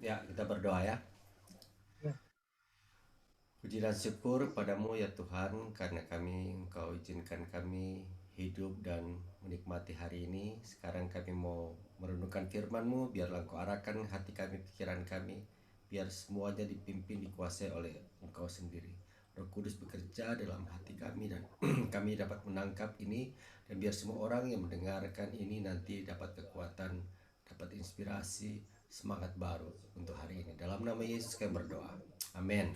Ya, kita berdoa ya. Ya, Puji dan syukur padamu ya Tuhan, karena Engkau izinkan kami hidup dan menikmati hari ini. Sekarang kami mau merenungkan firman-Mu, biarlah Engkau arahkan hati kami, pikiran kami, biar semuanya dipimpin, dikuasai oleh Engkau sendiri. Roh Kudus bekerja dalam hati kami dan kami dapat menangkap ini, dan biar semua orang yang mendengarkan ini nanti dapat kekuatan, dapat inspirasi, semangat baru untuk hari ini. Dalam nama Yesus kami berdoa. Amin.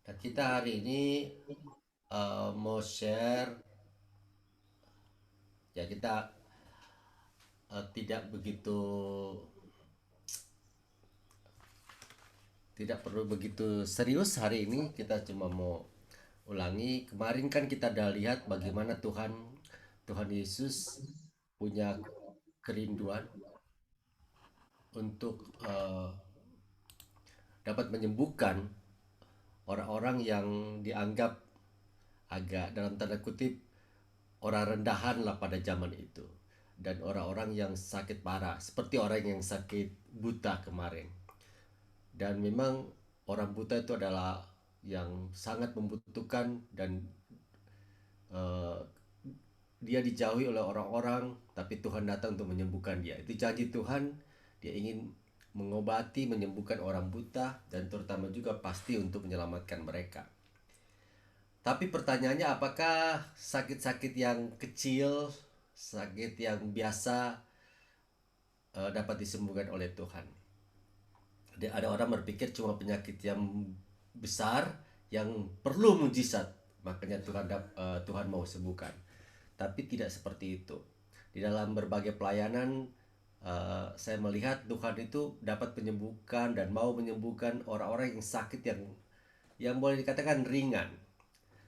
Dan kita hari ini mau share, ya kita tidak perlu begitu serius hari ini. Kita cuma mau ulangi. Kemarin kan kita udah lihat bagaimana Tuhan Yesus punya kerinduan untuk dapat menyembuhkan orang-orang yang dianggap agak dalam tanda kutip orang rendahan lah pada zaman itu, dan orang-orang yang sakit parah seperti orang yang sakit buta kemarin. Dan memang orang buta itu adalah yang sangat membutuhkan, dan eh, dia dijauhi oleh orang-orang, tapi Tuhan datang untuk menyembuhkan dia. Itu janji Tuhan. Dia ingin mengobati, menyembuhkan orang buta, dan terutama juga pasti untuk menyelamatkan mereka. Tapi pertanyaannya, apakah sakit-sakit yang kecil, sakit yang biasa dapat disembuhkan oleh Tuhan? Ada orang berpikir cuma penyakit yang besar yang perlu mujizat, makanya Tuhan mau sembuhkan. Tapi tidak seperti itu. Di dalam berbagai pelayanan, saya melihat Tuhan itu dapat menyembuhkan dan mau menyembuhkan orang-orang yang sakit, yang boleh dikatakan ringan.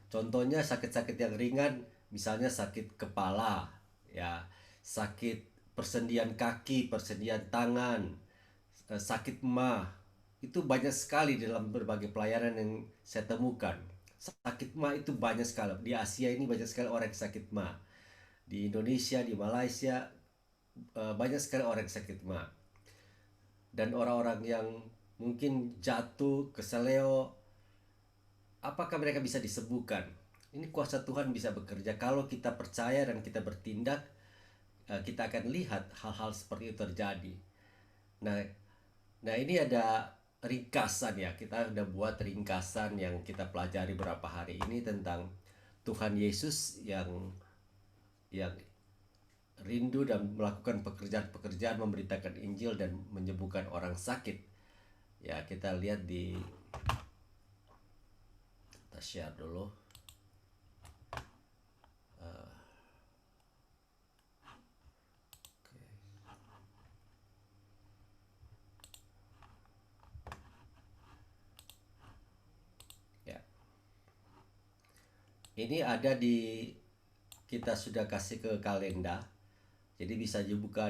Contohnya sakit-sakit yang ringan, misalnya sakit kepala, ya, sakit persendian kaki, persendian tangan, sakit mah. Itu banyak sekali dalam berbagai pelayanan yang saya temukan. Sakit mah itu banyak sekali. Di Asia ini banyak sekali orang yang sakit mah. Di Indonesia, di Malaysia, banyak sekali orang yang sakit mah. Dan orang-orang yang mungkin jatuh, keseleo, apakah mereka bisa disembuhkan? Ini kuasa Tuhan bisa bekerja kalau kita percaya dan kita bertindak. Kita akan lihat hal-hal seperti itu terjadi. Nah, nah, ini ada ringkasan ya. Kita udah buat ringkasan yang kita pelajari beberapa hari ini tentang Tuhan Yesus yang rindu dan melakukan pekerjaan-pekerjaan memberitakan Injil dan menyembuhkan orang sakit. Ya, kita lihat kita share dulu. Ya. Ini ada kita sudah kasih ke kalenda. Jadi bisa dibuka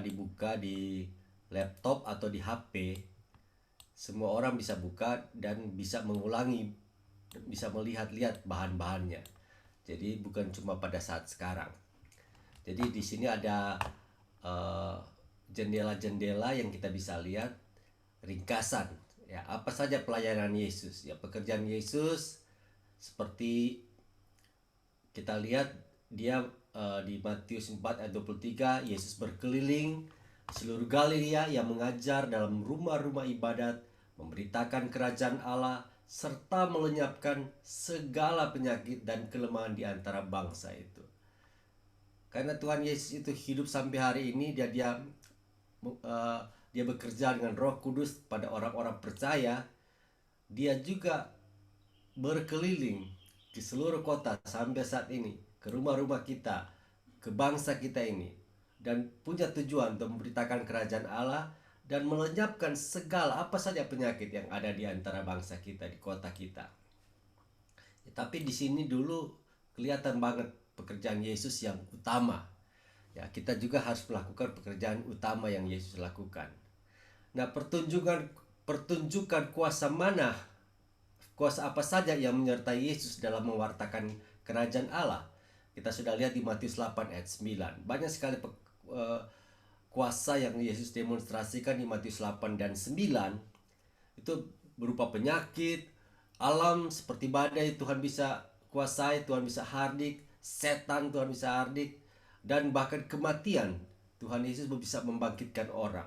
di laptop atau di HP. Semua orang bisa buka dan bisa mengulangi, bisa melihat-lihat bahan-bahannya. Jadi bukan cuma pada saat sekarang. Jadi di sini ada eh, jendela-jendela yang kita bisa lihat ringkasan, ya, apa saja pelayanan Yesus, ya, pekerjaan Yesus. Seperti kita lihat dia di Matius 4 ayat 23, Yesus berkeliling seluruh Galilea yang mengajar dalam rumah-rumah ibadat, memberitakan kerajaan Allah, serta melenyapkan segala penyakit dan kelemahan di antara bangsa itu. Karena Tuhan Yesus itu hidup sampai hari ini, eh, dia bekerja dengan Roh Kudus pada orang-orang percaya. Dia juga berkeliling di seluruh kota sampai saat ini, ke rumah-rumah kita, ke bangsa kita ini, dan punya tujuan untuk memberitakan kerajaan Allah dan melenyapkan segala apa saja penyakit yang ada di antara bangsa kita, di kota kita. Ya, tapi di sini dulu kelihatan banget pekerjaan Yesus yang utama. Ya, kita juga harus melakukan pekerjaan utama yang Yesus lakukan. Nah, pertunjukan kuasa apa saja yang menyertai Yesus dalam mewartakan kerajaan Allah. Kita sudah lihat di Matius 8 ayat 9. Banyak sekali kuasa yang Yesus demonstrasikan di Matius 8 dan 9. Itu berupa penyakit, alam seperti badai Tuhan bisa kuasai, Tuhan bisa hardik, setan Tuhan bisa hardik, dan bahkan kematian Tuhan Yesus bisa membangkitkan orang.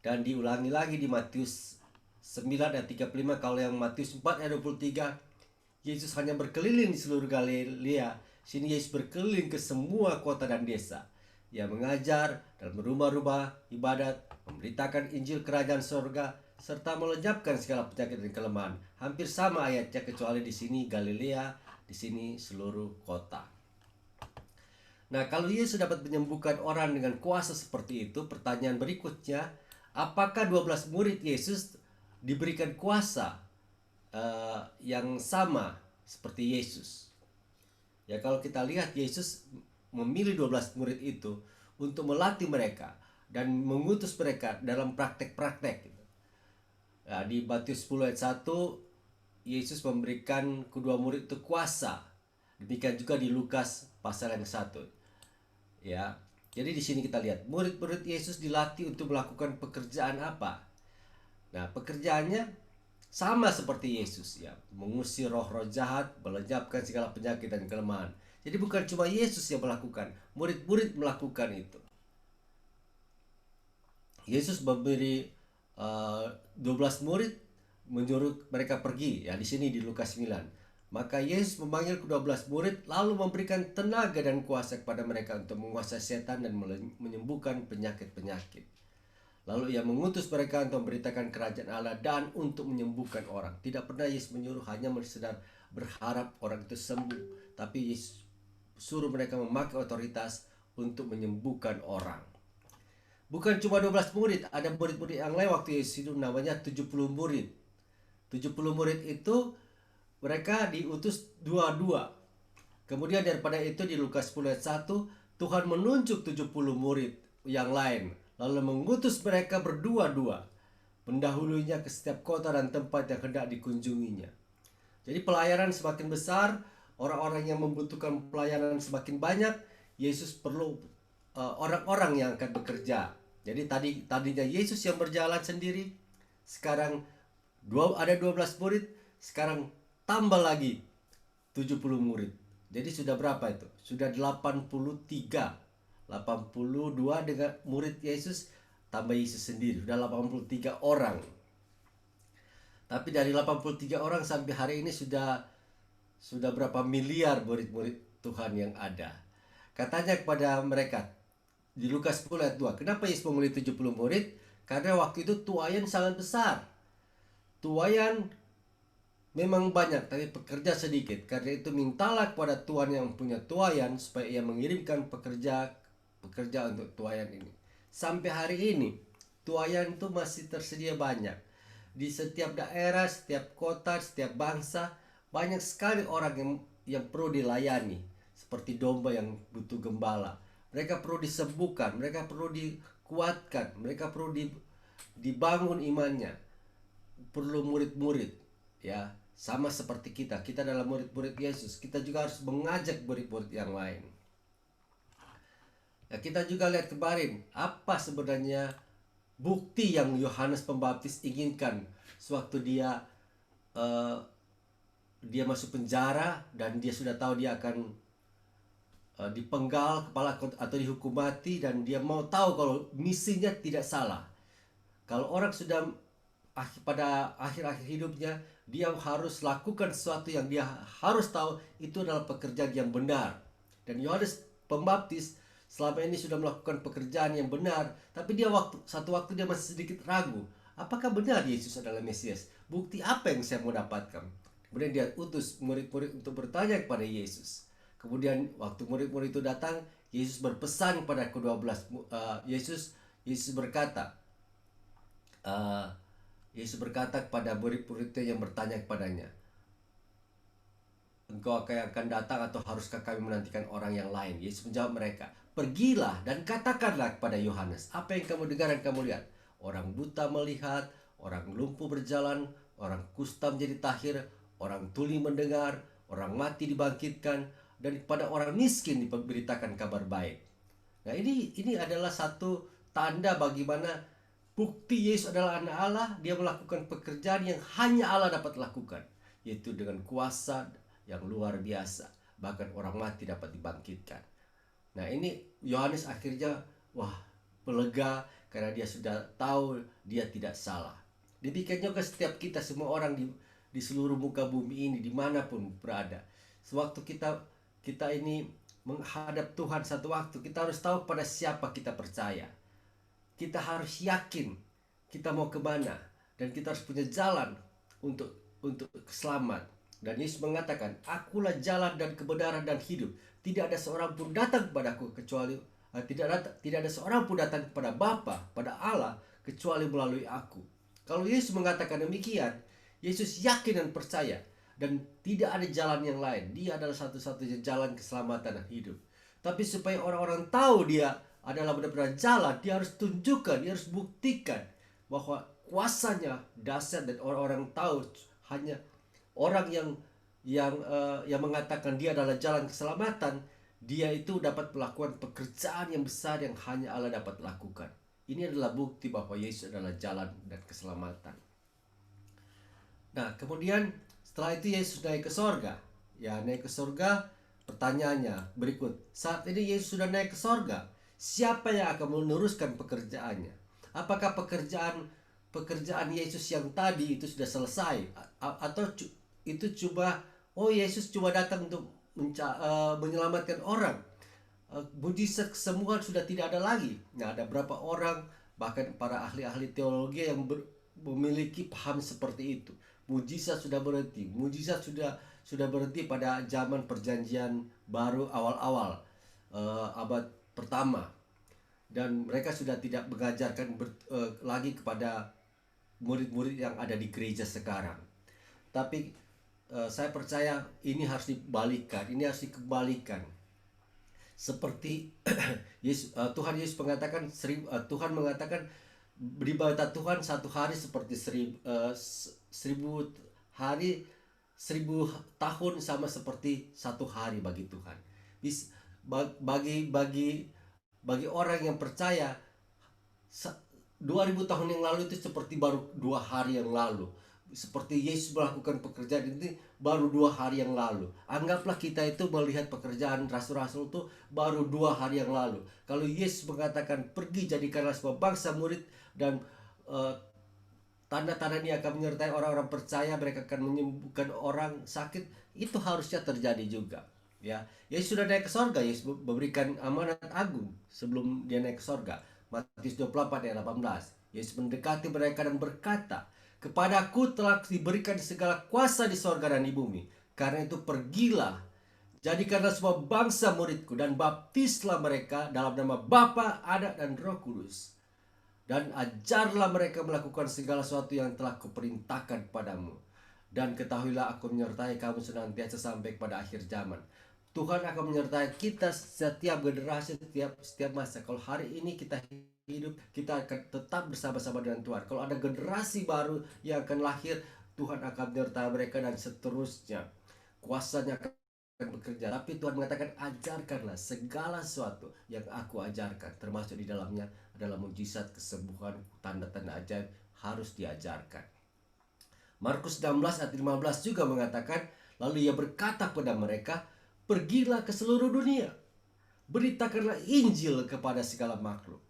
Dan diulangi lagi di Matius 9 ayat 35. Kalau yang Matius 4 ayat 23, Yesus hanya berkeliling di seluruh Galilea. Sini Yesus berkeliling ke semua kota dan desa. Ia mengajar dalam rumah-rumah ibadat, memberitakan Injil kerajaan sorga, serta melenyapkan segala penyakit dan kelemahan. Hampir sama ayatnya, kecuali di sini Galilea, di sini seluruh kota. Nah, kalau Yesus dapat menyembuhkan orang dengan kuasa seperti itu, pertanyaan berikutnya, apakah 12 murid Yesus diberikan kuasa yang sama seperti Yesus? Ya, kalau kita lihat, Yesus memilih 12 murid itu untuk melatih mereka dan mengutus mereka dalam praktek-praktek. Nah, di Matius 10 ayat 1, Yesus memberikan kedua murid itu kuasa. Demikian juga di Lukas pasal yang 1. Ya, jadi di sini kita lihat murid-murid Yesus dilatih untuk melakukan pekerjaan apa? Nah, pekerjaannya sama seperti Yesus, ya, mengusir roh-roh jahat, melenyapkan segala penyakit dan kelemahan. Jadi bukan cuma Yesus yang melakukan, murid-murid melakukan itu. Yesus memberi 12 murid, menyuruh mereka pergi, ya, di sini di Lukas 9. Maka Yesus memanggil ke-12 murid, lalu memberikan tenaga dan kuasa kepada mereka untuk menguasai setan dan menyembuhkan penyakit-penyakit. Lalu ia mengutus mereka untuk memberitakan kerajaan Allah dan untuk menyembuhkan orang. Tidak pernah Yesus menyuruh hanya sedang berharap orang itu sembuh, tapi Yesus suruh mereka memakai otoritas untuk menyembuhkan orang. Bukan cuma 12 murid, ada murid-murid yang lain waktu Yesus hidup, namanya 70 murid. 70 murid itu mereka diutus dua-dua. Kemudian daripada itu di Lukas 10 ayat 1, Tuhan menunjuk 70 murid yang lain, lalu mengutus mereka berdua-dua, mendahulunya ke setiap kota dan tempat yang hendak dikunjunginya. Jadi pelayanan semakin besar, orang-orang yang membutuhkan pelayanan semakin banyak, Yesus perlu orang-orang yang akan bekerja. Jadi tadinya Yesus yang berjalan sendiri, sekarang ada 12 murid, sekarang tambah lagi 70 murid. Jadi sudah berapa itu? Sudah 82 dengan murid Yesus tambah Yesus sendiri, sudah 83 orang. Tapi dari 83 orang sampai hari ini sudah berapa miliar murid-murid Tuhan yang ada. Katanya kepada mereka di Lukas 10 ayat 2, kenapa Yesus memilih 70 murid? Karena waktu itu tuaian sangat besar. Tuaian memang banyak, tapi pekerja sedikit. Karena itu mintalah kepada Tuhan yang punya tuaian supaya ia mengirimkan pekerja untuk tuaian ini. Sampai hari ini tuaian itu masih tersedia banyak. Di setiap daerah, setiap kota, setiap bangsa, banyak sekali orang yang perlu dilayani. Seperti domba yang butuh gembala. Mereka perlu disembuhkan, mereka perlu dikuatkan, mereka perlu dibangun imannya. Perlu murid-murid, ya. Sama seperti kita adalah murid-murid Yesus. Kita juga harus mengajak murid-murid yang lain. Ya, kita juga lihat kemarin apa sebenarnya bukti yang Yohanes Pembaptis inginkan sewaktu dia masuk penjara dan dia sudah tahu dia akan dipenggal kepala atau dihukum mati, dan dia mau tahu kalau misinya tidak salah. Kalau orang sudah pada akhir-akhir hidupnya, dia harus lakukan sesuatu yang dia harus tahu itu adalah pekerjaan yang benar. Dan Yohanes Pembaptis selama ini sudah melakukan pekerjaan yang benar, tapi satu waktu dia masih sedikit ragu, apakah benar Yesus adalah Mesias? Bukti apa yang saya mau dapatkan? Kemudian dia utus murid-murid untuk bertanya kepada Yesus. Kemudian waktu murid-murid itu datang, Yesus berpesan kepada ke-12. Yesus berkata kepada murid-muridnya yang bertanya kepadanya, engkau akan datang atau haruskah kami menantikan orang yang lain? Yesus menjawab mereka, pergilah dan katakanlah kepada Yohanes apa yang kamu dengar dan kamu lihat. Orang buta melihat, orang lumpuh berjalan, orang kusta menjadi tahir, orang tuli mendengar, orang mati dibangkitkan, dan kepada orang miskin diberitakan kabar baik. Nah, ini adalah satu tanda bagaimana bukti Yesus adalah anak Allah. Dia melakukan pekerjaan yang hanya Allah dapat lakukan, yaitu dengan kuasa yang luar biasa. Bahkan orang mati dapat dibangkitkan. Nah, ini Yohanes akhirnya pelega karena dia sudah tahu dia tidak salah. Demikian juga setiap kita, semua orang di seluruh muka bumi ini dimanapun berada. Sewaktu kita ini menghadap Tuhan satu waktu, kita harus tahu pada siapa kita percaya. Kita harus yakin kita mau kemana, dan kita harus punya jalan untuk selamat. Dan Yesus mengatakan, akulah jalan dan kebenaran dan hidup. Tidak ada seorang pun datang kepadaku kecuali tidak ada seorang pun datang kepada Bapa, pada Allah, kecuali melalui aku. Kalau Yesus mengatakan demikian, Yesus yakin dan percaya, dan tidak ada jalan yang lain. Dia adalah satu-satunya jalan keselamatan dan hidup. Tapi supaya orang-orang tahu dia adalah benar-benar jalan, dia harus tunjukkan, dia harus buktikan bahwa kuasanya dahsyat, dan orang-orang tahu hanya orang yang mengatakan dia adalah jalan keselamatan, dia itu dapat melakukan pekerjaan yang besar yang hanya Allah dapat lakukan. Ini adalah bukti bahwa Yesus adalah jalan dan keselamatan. Nah, kemudian setelah itu Yesus naik ke sorga. Ya, naik ke sorga, pertanyaannya berikut. Saat ini Yesus sudah naik ke sorga. Siapa yang akan meneruskan pekerjaannya? Apakah pekerjaan Yesus yang tadi itu sudah selesai? Atau itu Yesus cuma datang untuk menyelamatkan orang? Mujizat kesembuhan sudah tidak ada lagi. Nah, ada berapa orang, bahkan para ahli-ahli teologi yang memiliki paham seperti itu. Mujizat sudah berhenti. Mujizat sudah berhenti pada zaman perjanjian baru awal-awal abad pertama, dan mereka sudah tidak mengajarkan lagi kepada murid-murid yang ada di gereja sekarang. Tapi saya percaya ini harus dibalikkan, ini harus dikembalikan. Seperti Tuhan Yesus mengatakan, Tuhan mengatakan beribadah Tuhan satu hari seperti 1000 hari, 1000 tahun sama seperti satu hari bagi Tuhan. Bagi orang yang percaya, 2000 tahun yang lalu itu seperti baru 2 hari yang lalu. Seperti Yesus melakukan pekerjaan ini baru 2 hari yang lalu. Anggaplah kita itu melihat pekerjaan rasul-rasul itu baru 2 hari yang lalu. Kalau Yesus mengatakan, pergi jadikanlah semua bangsa murid, dan tanda-tanda ini akan menyertai orang-orang percaya, mereka akan menyembuhkan orang sakit, itu harusnya terjadi juga. Ya, Yesus sudah naik ke sorga. Yesus memberikan amanat agung sebelum dia naik ke sorga. Matius 24 ayat 18. Yesus mendekati mereka dan berkata, kepadaku telah diberikan segala kuasa di sorga dan di bumi. Karena itu pergilah, jadikanlah semua bangsa muridku, dan baptislah mereka dalam nama Bapa, Anak, dan Roh Kudus. Dan ajarlah mereka melakukan segala sesuatu yang telah kuperintahkan padamu. Dan ketahuilah aku menyertai kamu senantiasa sampai pada akhir zaman. Tuhan akan menyertai kita setiap generasi, setiap masa. Kalau hari ini kita hidup, kita akan tetap bersama-sama dengan Tuhan. Kalau ada generasi baru yang akan lahir, Tuhan akan menyertai mereka, dan seterusnya. Kuasanya akan bekerja. Tapi Tuhan mengatakan, ajarkanlah segala sesuatu yang aku ajarkan. Termasuk di dalamnya adalah mujizat, kesembuhan, tanda-tanda ajaib harus diajarkan. Markus 16 ayat 15 juga mengatakan, lalu ia berkata kepada mereka, pergilah ke seluruh dunia, beritakanlah Injil kepada segala makhluk.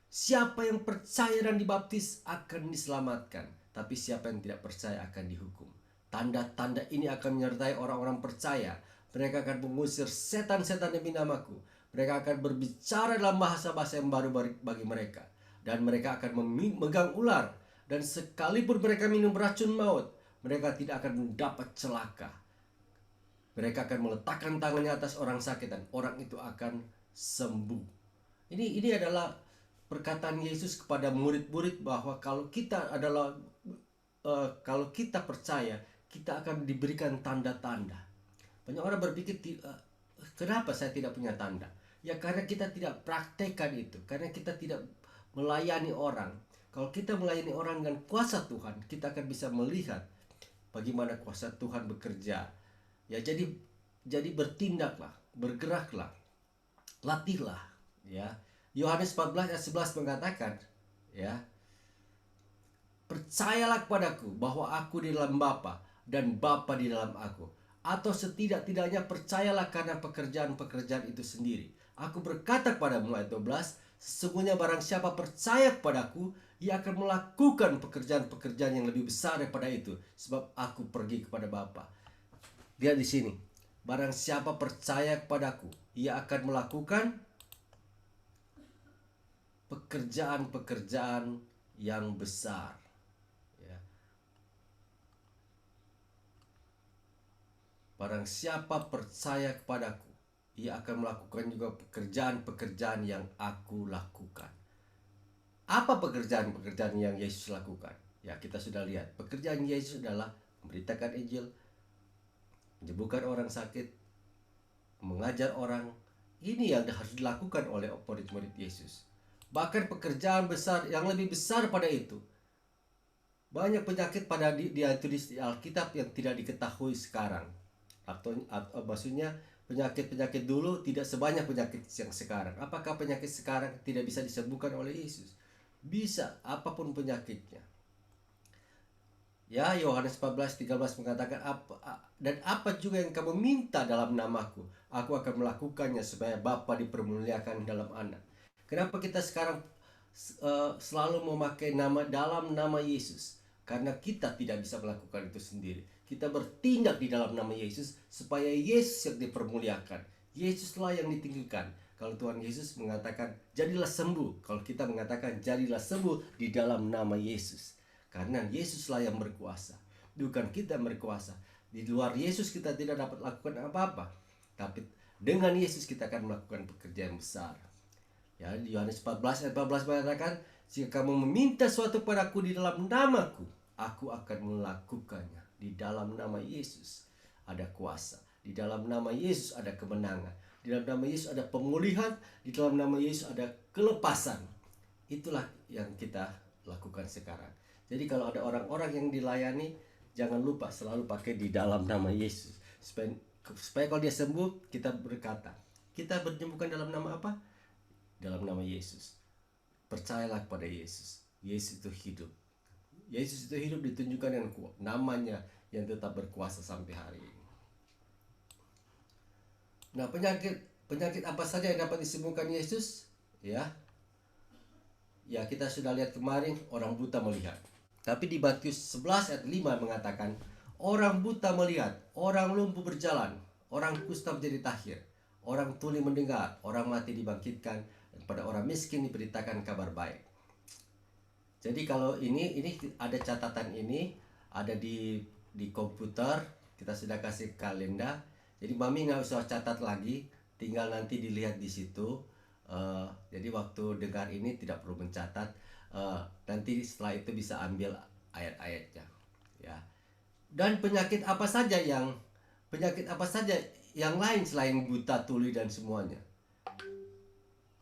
Siapa yang percaya dan dibaptis akan diselamatkan, tapi siapa yang tidak percaya akan dihukum. Tanda-tanda ini akan menyertai orang-orang percaya. Mereka akan mengusir setan-setan demi namaku. Mereka akan berbicara dalam bahasa-bahasa yang baru bagi mereka. Dan mereka akan memegang ular. Dan sekalipun mereka minum racun maut, mereka tidak akan mendapat celaka. Mereka akan meletakkan tangannya atas orang sakit, dan orang itu akan sembuh. Ini adalah perkataan Yesus kepada murid-murid, bahwa kalau kita percaya, kita akan diberikan tanda-tanda. Banyak orang berpikir, kenapa saya tidak punya tanda? Ya karena kita tidak praktekkan itu, karena kita tidak melayani orang. Kalau kita melayani orang dengan kuasa Tuhan, kita akan bisa melihat bagaimana kuasa Tuhan bekerja. Ya, jadi bertindaklah, bergeraklah, latihlah, ya. Yohanes 14 ayat 11 mengatakan, ya, percayalah kepadaku bahwa aku di dalam Bapa dan Bapa di dalam aku. Atau setidak-tidaknya percayalah karena pekerjaan-pekerjaan itu sendiri. Aku berkata kepadamu, ayat 12, sesungguhnya barang siapa percaya kepadaku, ia akan melakukan pekerjaan-pekerjaan yang lebih besar daripada itu, sebab aku pergi kepada Bapa. Lihat di sini. Barang siapa percaya kepadaku, ia akan melakukan pekerjaan-pekerjaan yang besar. Ya. Barang siapa percaya kepadaku, ia akan melakukan juga pekerjaan-pekerjaan yang aku lakukan. Apa pekerjaan-pekerjaan yang Yesus lakukan? Ya, kita sudah lihat. Pekerjaan Yesus adalah memberitakan Injil, menyembuhkan orang sakit, mengajar orang. Ini yang harus dilakukan oleh murid-murid Yesus. Bahkan pekerjaan besar yang lebih besar pada itu. Banyak penyakit pada dia tulis di Alkitab yang tidak diketahui sekarang. Atau maksudnya penyakit-penyakit dulu tidak sebanyak penyakit yang sekarang. Apakah penyakit sekarang tidak bisa disembuhkan oleh Yesus? Bisa, apapun penyakitnya. Ya, Yohanes 14:13 mengatakan, dan apa juga yang kamu minta dalam namaku, aku akan melakukannya supaya Bapa dipermuliakan dalam Anak. Kenapa kita sekarang selalu memakai nama dalam nama Yesus? Karena kita tidak bisa melakukan itu sendiri. Kita bertindak di dalam nama Yesus supaya Yesus yang dipermuliakan. Yesuslah yang ditinggikan. Kalau Tuhan Yesus mengatakan jadilah sembuh, kalau kita mengatakan jadilah sembuh di dalam nama Yesus. Karena Yesuslah yang berkuasa, bukan kita berkuasa. Di luar Yesus kita tidak dapat lakukan apa-apa. Tapi dengan Yesus kita akan melakukan pekerjaan besar. Ya, di Yohanes 14 ayat 14 mengatakan, jika kamu meminta sesuatu padaku di dalam namaku, aku akan melakukannya. Di dalam nama Yesus ada kuasa. Di dalam nama Yesus ada kemenangan. Di dalam nama Yesus ada pemulihan. Di dalam nama Yesus ada kelepasan. Itulah yang kita lakukan sekarang. Jadi kalau ada orang-orang yang dilayani, jangan lupa selalu pakai di dalam nama Yesus. Supaya kalau dia sembuh, kita berkata, kita bernyembuhkan dalam nama apa? Dalam nama Yesus. Percayalah kepada Yesus. Yesus itu hidup. Yesus itu hidup ditunjukkan dengan namanya yang tetap berkuasa sampai hari ini. Nah, penyakit apa saja yang dapat disembuhkan Yesus? Ya, kita sudah lihat kemarin, orang buta melihat. Tapi di Matius 11 ayat 5 mengatakan, orang buta melihat, orang lumpuh berjalan, orang kusta menjadi tahir, orang tuli mendengar, orang mati dibangkitkan, dan pada orang miskin diberitakan kabar baik. Jadi kalau ini ada catatan ini, ada di komputer, kita sudah kasih kalender. Jadi Mami nggak usah catat lagi, tinggal nanti dilihat di situ. Jadi waktu dengar ini tidak perlu mencatat. Nanti setelah itu bisa ambil ayat-ayatnya, ya. Dan penyakit apa saja yang lain selain buta, tuli dan semuanya.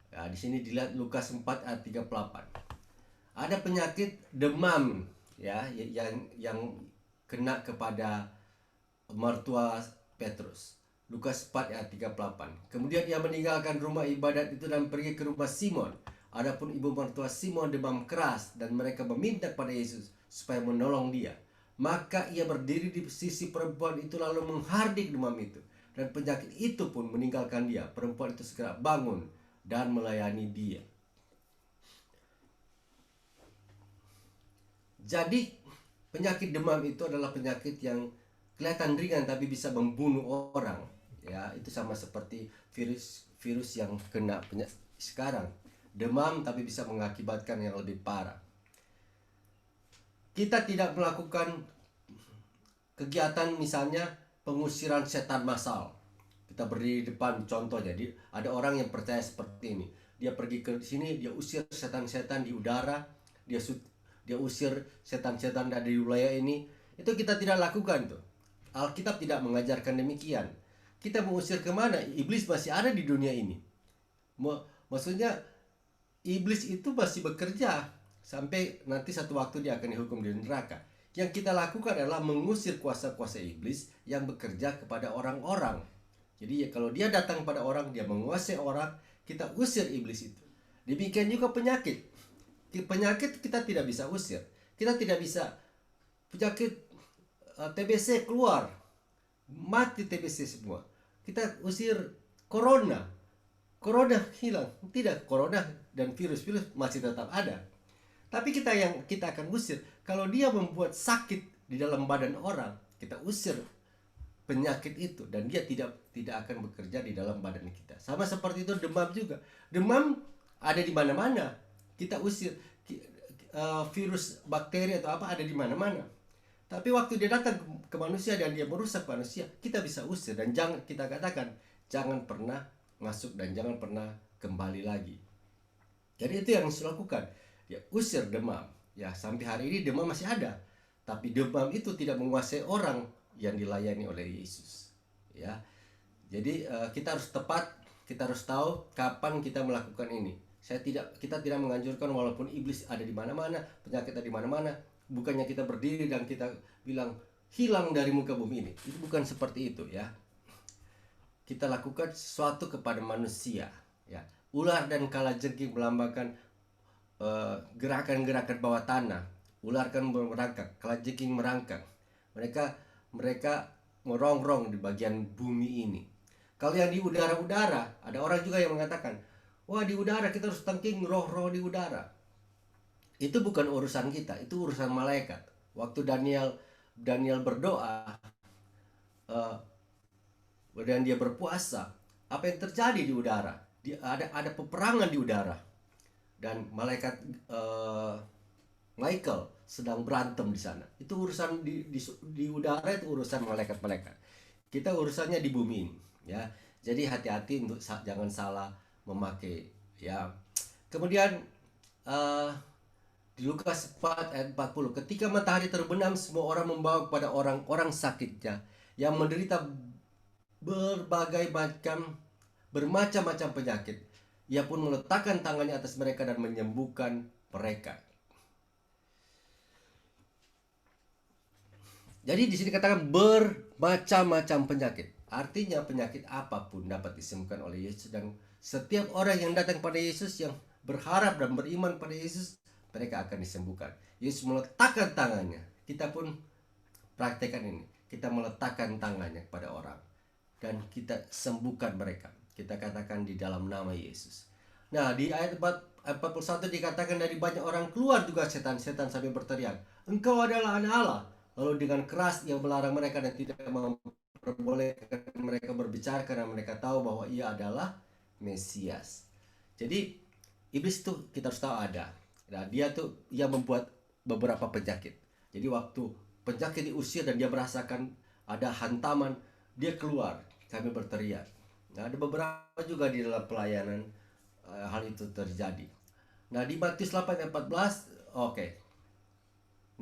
Ya, di sini dilihat Lukas 4 ayat 38. Ada penyakit demam, ya, yang kena kepada mertua Petrus. Lukas 4 ayat 38. Kemudian ia meninggalkan rumah ibadat itu dan pergi ke rumah Simon. Adapun ibu mertua Simon demam keras, dan mereka meminta kepada Yesus supaya menolong dia. Maka ia berdiri di sisi perempuan itu lalu menghardik demam itu, dan penyakit itu pun meninggalkan dia. Perempuan itu segera bangun dan melayani dia. Jadi penyakit demam itu adalah penyakit yang kelihatan ringan tapi bisa membunuh orang. Ya, itu sama seperti virus yang kena sekarang. Demam tapi bisa mengakibatkan yang lebih parah. Kita tidak melakukan kegiatan misalnya pengusiran setan massal. Kita berdiri di depan, contoh, jadi ada orang yang percaya seperti ini. Dia pergi ke sini, dia usir setan-setan di udara, dia usir setan-setan dari wilayah ini. Itu kita tidak lakukan tuh. Alkitab tidak mengajarkan demikian. Kita mengusir kemana? Iblis masih ada di dunia ini. Maksudnya iblis itu masih bekerja sampai nanti satu waktu dia akan dihukum di neraka. Yang kita lakukan adalah mengusir kuasa-kuasa iblis yang bekerja kepada orang-orang. Jadi kalau dia datang pada orang, dia menguasai orang, kita usir iblis itu. Demikian juga penyakit. Penyakit kita tidak bisa usir. Kita tidak bisa penyakit TBC keluar, mati TBC semua. Kita usir corona, corona hilang. Tidak, corona dan virus-virus masih tetap ada. Tapi kita akan usir. Kalau dia membuat sakit di dalam badan orang, kita usir penyakit itu dan dia tidak akan bekerja di dalam badan kita. Sama seperti itu demam juga. Demam ada di mana-mana. Kita usir virus, bakteri atau apa ada di mana-mana. Tapi waktu dia datang ke manusia dan dia merusak manusia, kita bisa usir dan jangan kita katakan jangan pernah masuk dan jangan pernah kembali lagi. Jadi itu yang harus dilakukan. Ya, usir demam. Ya, sampai hari ini demam masih ada. Tapi demam itu tidak menguasai orang yang dilayani oleh Yesus. Ya. Jadi kita harus tepat, kita harus tahu kapan kita melakukan ini. Kita tidak menganjurkan walaupun iblis ada di mana-mana, penyakit ada di mana-mana, bukannya kita berdiri dan kita bilang hilang dari muka bumi ini. Itu bukan seperti itu ya. Kita lakukan sesuatu kepada manusia ya. Ular dan kalajengking melambangkan gerakan-gerakan bawah tanah. Ular kan merangkak, kalajengking merangkak. Mereka merongrong di bagian bumi ini. Kalau yang di udara-udara, ada orang juga yang mengatakan, wah di udara kita harus tangking roh-roh di udara. Itu bukan urusan kita, itu urusan malaikat. Waktu Daniel berdoa dan dia berpuasa, apa yang terjadi di udara? Ada peperangan di udara dan malaikat Michael sedang berantem di sana. Itu urusan di udara, itu urusan malaikat-malaikat. Kita urusannya di bumi ini, ya. Jadi hati-hati untuk jangan salah memakai, ya. Kemudian di Lukas 4 ayat 40, ketika matahari terbenam, semua orang membawa kepada orang-orang sakitnya yang menderita bermacam-macam penyakit. Ia pun meletakkan tangannya atas mereka dan menyembuhkan mereka. Jadi di sini katakan bermacam-macam penyakit. Artinya penyakit apapun dapat disembuhkan oleh Yesus, dan setiap orang yang datang pada Yesus, yang berharap dan beriman pada Yesus, mereka akan disembuhkan. Yesus meletakkan tangannya. Kita pun praktekkan ini. Kita meletakkan tangannya kepada orang dan kita sembuhkan mereka. Kita katakan di dalam nama Yesus. Nah, di ayat 41 dikatakan dari banyak orang keluar juga setan-setan sambil berteriak, "Engkau adalah anak Allah." Lalu dengan keras ia melarang mereka dan tidak memperbolehkan mereka berbicara karena mereka tahu bahwa ia adalah Mesias. Jadi iblis itu kita harus tahu ada. Nah, ia membuat beberapa penyakit. Jadi waktu penyakit diusir dan dia merasakan ada hantaman, dia keluar sambil berteriak. Nah, ada beberapa juga di dalam pelayanan hal itu terjadi. Nah, di Matius 8 ayat 14, oke.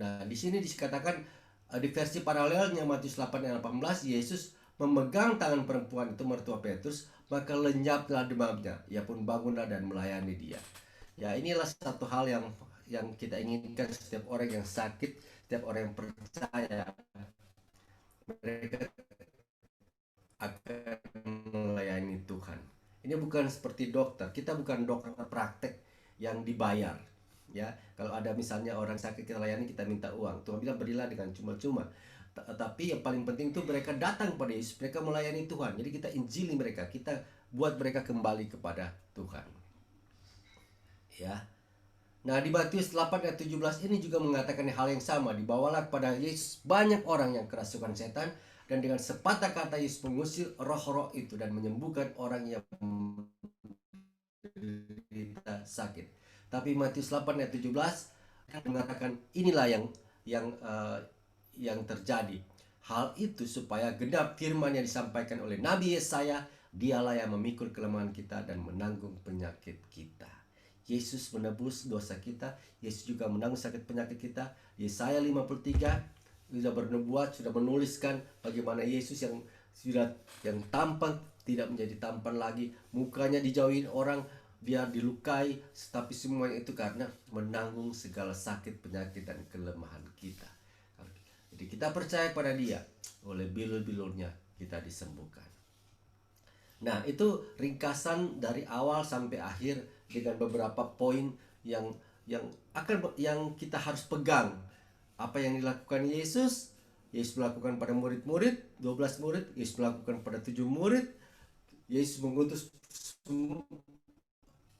Nah, di sini dikatakan di versi paralelnya Matius 8 ayat 18, Yesus memegang tangan perempuan itu, mertua Petrus, maka lenyaplah demamnya. Ia pun bangunlah dan melayani dia. Ya, inilah satu hal yang kita inginkan setiap orang yang sakit, setiap orang yang percaya, mereka akan melayani Tuhan. Ini bukan seperti dokter. Kita bukan dokter praktek yang dibayar. Ya, kalau ada misalnya orang sakit kita layani, kita minta uang. Tuhan bilang berilah dengan cuma-cuma. Tapi yang paling penting itu mereka datang pada Yesus, mereka melayani Tuhan. Jadi kita injili mereka, kita buat mereka kembali kepada Tuhan. Ya. Nah, di Matius 8 ayat 17 ini juga mengatakan hal yang sama. Dibawalah kepada Yesus banyak orang yang kerasukan setan, dan dengan sepatah kata Yesus mengusir roh-roh itu dan menyembuhkan orang yang menderita sakit. Tapi Matius 8 ayat 17 mengatakan inilah yang terjadi. Hal itu supaya genap firman yang disampaikan oleh Nabi Yesaya, dialah yang memikul kelemahan kita dan menanggung penyakit kita. Yesus menebus dosa kita, Yesus juga menanggung sakit penyakit kita. Yesaya 53 sudah bernubuat, sudah menuliskan bagaimana Yesus yang tampan tidak menjadi tampan lagi, mukanya dijauhin orang, biar dilukai, tapi semuanya itu karena menanggung segala sakit, penyakit, dan kelemahan kita. Jadi kita percaya pada Dia, oleh bilur-bilurnya kita disembuhkan. Nah, itu ringkasan dari awal sampai akhir dengan beberapa poin yang yang kita harus pegang. Apa yang dilakukan Yesus, Yesus melakukan pada murid-murid, 12 murid, Yesus melakukan pada 7 murid, Yesus mengutus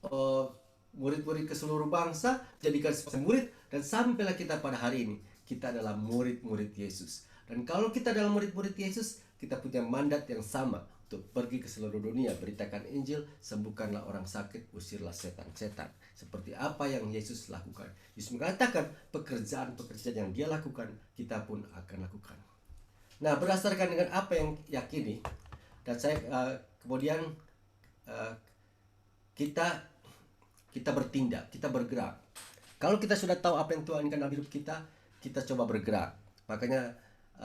uh, murid-murid ke seluruh bangsa, jadikan sebagai murid, dan sampailah kita pada hari ini. Kita adalah murid-murid Yesus. Dan kalau kita adalah murid-murid Yesus, kita punya mandat yang sama untuk pergi ke seluruh dunia, beritakan Injil, sembuhkanlah orang sakit, usirlah setan-setan. Seperti apa yang Yesus lakukan. Yesus mengatakan pekerjaan-pekerjaan yang Dia lakukan, kita pun akan lakukan. Nah, berdasarkan dengan apa yang yakini, dan saya kemudian kita bertindak, kita bergerak. Kalau kita sudah tahu apa yang Tuhan inginkan dalam hidup kita, kita coba bergerak. Makanya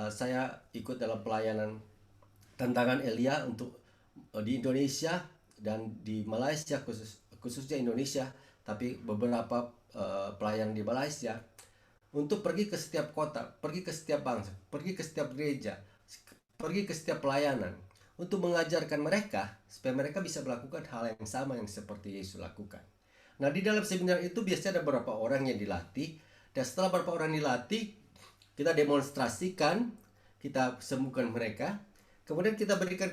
saya ikut dalam pelayanan tantangan Elia untuk di Indonesia dan di Malaysia, khususnya Indonesia, tapi beberapa pelayan di Malaysia, untuk pergi ke setiap kota, pergi ke setiap bangsa, pergi ke setiap gereja, pergi ke setiap pelayanan, untuk mengajarkan mereka supaya mereka bisa melakukan hal yang sama yang seperti Yesus lakukan. Nah, di dalam seminar itu biasanya ada beberapa orang yang dilatih, dan setelah beberapa orang dilatih, kita demonstrasikan, kita sembuhkan mereka, kemudian kita berikan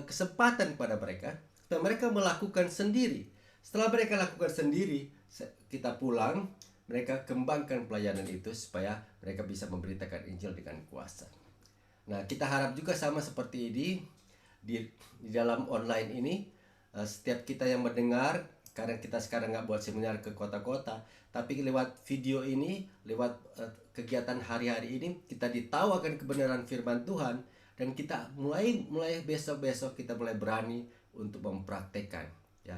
kesempatan kepada mereka supaya mereka melakukan sendiri. Setelah mereka lakukan sendiri, kita pulang, mereka kembangkan pelayanan itu supaya mereka bisa memberitakan Injil dengan kuasa. Nah, kita harap juga sama seperti ini di dalam online ini, setiap kita yang mendengar, karena kita sekarang nggak buat seminar ke kota-kota, tapi lewat video ini, lewat kegiatan hari-hari ini, kita ditahu akan kebenaran firman Tuhan, dan kita mulai besok-besok kita mulai berani untuk mempraktekkan. Ya,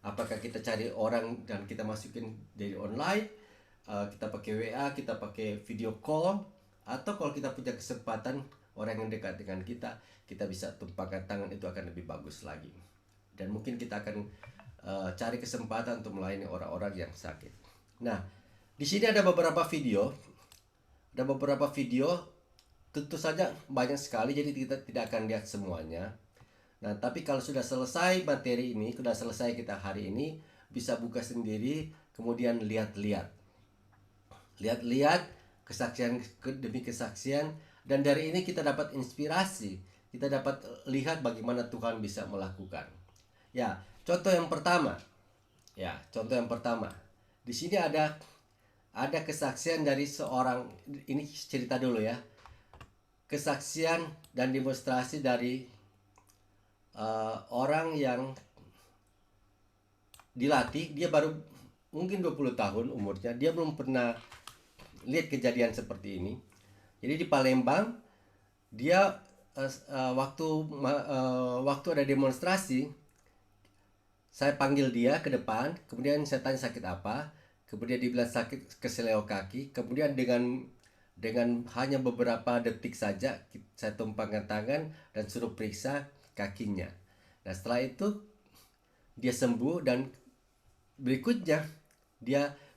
apakah kita cari orang dan kita masukin dari online, kita pakai WA, kita pakai video call, atau kalau kita punya kesempatan orang yang dekat dengan kita bisa tumpahkan tangan, itu akan lebih bagus lagi. Dan mungkin kita akan cari kesempatan untuk melayani orang-orang yang sakit. Nah, di sini ada beberapa video. Tentu saja banyak sekali, jadi kita tidak akan lihat semuanya. Nah, tapi kalau sudah selesai materi ini, sudah selesai kita hari ini, bisa buka sendiri, kemudian lihat-lihat, kesaksian demi kesaksian, dan dari ini kita dapat inspirasi, kita dapat lihat bagaimana Tuhan bisa melakukan. Ya, contoh yang pertama. Di sini ada kesaksian dari seorang, ini cerita dulu ya. Kesaksian dan demonstrasi dari orang yang dilatih, dia baru mungkin 20 tahun umurnya, dia belum pernah lihat kejadian seperti ini. Jadi di Palembang, dia waktu ada demonstrasi, saya panggil dia ke depan, kemudian saya tanya sakit apa, kemudian dia bilang sakit keseleo kaki, kemudian dengan hanya beberapa detik saja saya tumpangkan tangan dan suruh periksa kakinya. Nah, setelah itu dia sembuh, dan berikutnya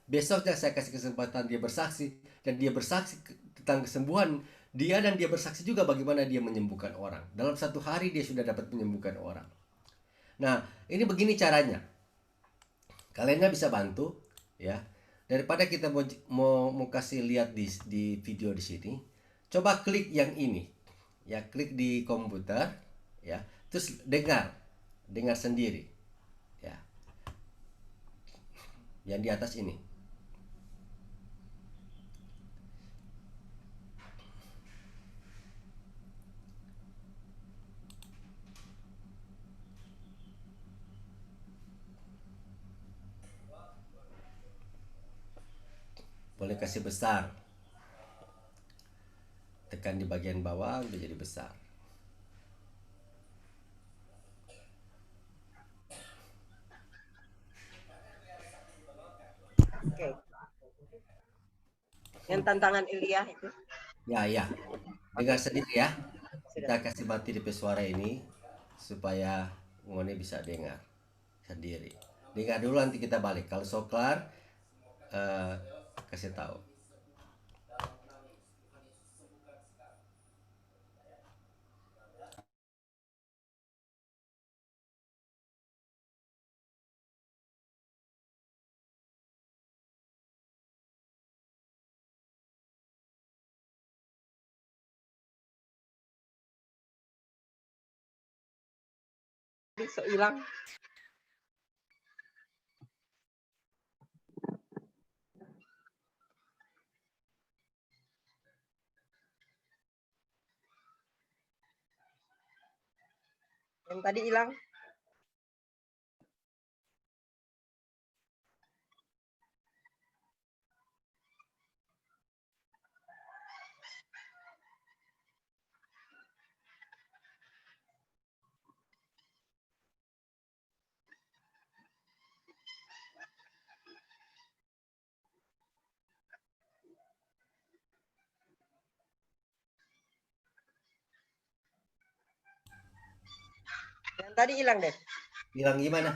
besoknya saya kasih kesempatan dia bersaksi, dan dia bersaksi tentang kesembuhan dia, dan dia bersaksi juga bagaimana dia menyembuhkan orang. Dalam satu hari dia sudah dapat menyembuhkan orang. Nah, ini begini caranya. Kalian bisa bantu ya. Daripada kita mau kasih lihat di video di sini, coba klik yang ini. Ya, klik di komputer ya. Terus dengar sendiri. Ya. Yang di atas ini. Boleh kasih besar. Tekan di bagian bawah udah jadi besar. Oke. Yang tantangan Ilya itu. Ya. Dengar sendiri ya. Kita kasih mati di suara ini supaya Ngone bisa dengar sendiri. dengar dulu nanti kita balik. Kalau so kelar, eh, kasih tahu. Bisa hilang. Yang tadi hilang. Yang tadi hilang deh. Bilang gimana?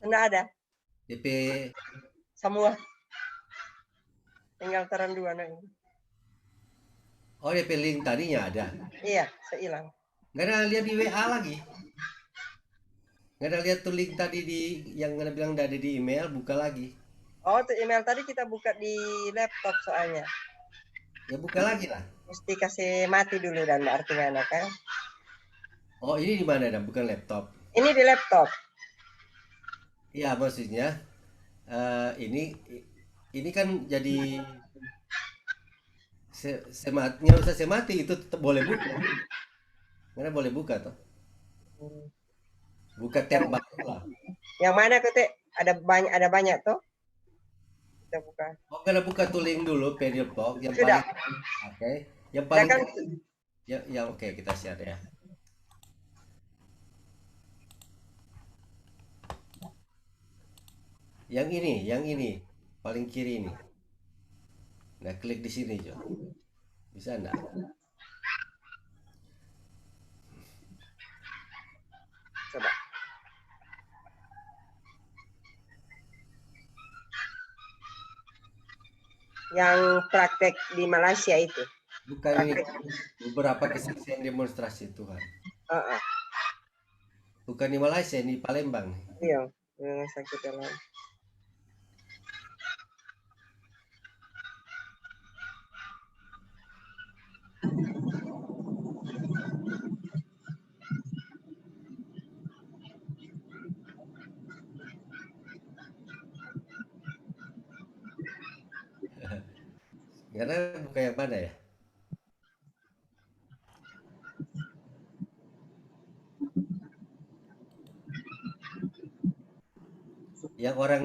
Enggak ada. DP Semua. Tinggal terang dua nah ini. Oh, DP link tadinya ada. Iya, sehilang. Nggak ada lihat di WA lagi. Nggak ada lihat tuh link tadi di yang nggak bilang udah ada di email, buka lagi. Oh, tuh email tadi kita buka di laptop soalnya. Ya buka lagi lah. Mesti kasih mati dulu dan artinya kan. Oh, ini di mana dan bukan laptop. Ini di laptop. Iya, maksudnya ini kan jadi sematnya usah semati itu tetap boleh buka. Mana boleh buka tuh. Buka tab Yang baru lah. yang mana Teh? Ada banyak tuh. Kita buka. Oh, karena buka tuh link dulu PDF Talk yang Sudah. paling oke. Yang Sudah paling kan? ya oke kita share ya. Yang ini paling kiri ini. Nah, klik di sini, Jo. Bisa enggak? Coba. Yang praktek di Malaysia itu. Bukan ini Praktek. beberapa kesaksian demonstrasi Tuhan. Uh-uh. Bukan di Malaysia, di Palembang. Iya, yang sakit dalam. Karena bukan yang mana ya? Yang orang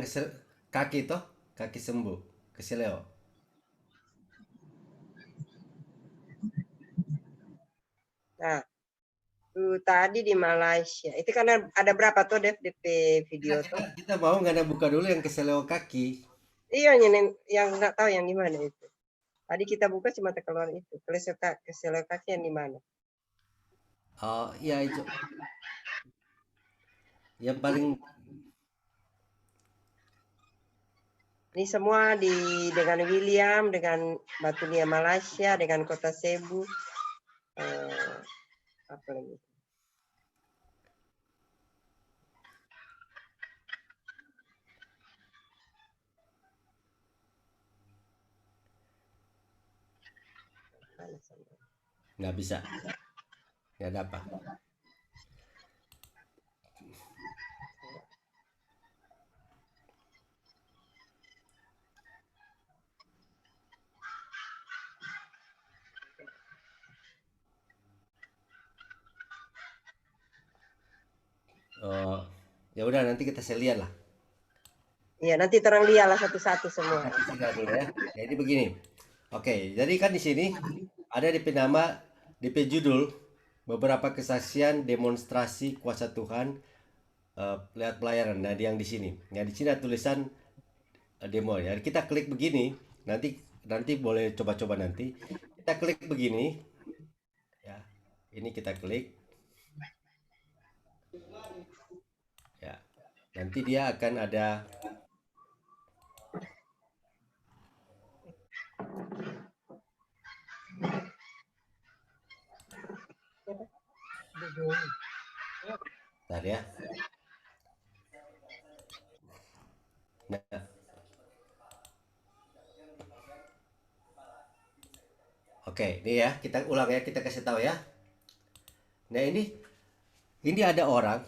kaki toh, kaki sembuh, keseleo. Nah, tuh tadi di Malaysia. Itu karena ada berapa tuh DP Kita, video kita, tuh? kita mau nggak ada buka dulu yang keseleo kaki. Iya, yang nggak tahu yang di mana itu. Tadi kita buka cuma keluar itu. Keselio kaki yang di mana? Oh iya itu. Yang paling Ini semua dengan William, dengan Batu Nia Malaysia, dengan Kota Cebu. Apa lagi? nggak bisa, nggak ada apa. Oh, ya udah nanti kita lihat lah. Iya, nanti terang lihat lah satu-satu semua. Kita kasih lihat dulu ya. Jadi begini. Oke, jadi kan di sini ada DP nama, DP judul beberapa kesaksian demonstrasi kuasa Tuhan lewat pelayanan. Nah, yang di sini. Nah, di sini ada tulisan demo ya. Kita klik begini, nanti nanti boleh coba-coba nanti. Kita klik begini, ya. Ini kita klik, ya. Nanti dia akan ada bentar ya. Nah, oke, ini ya, kita ulang ya, kita kasih tahu ya. Nah, ini ada orang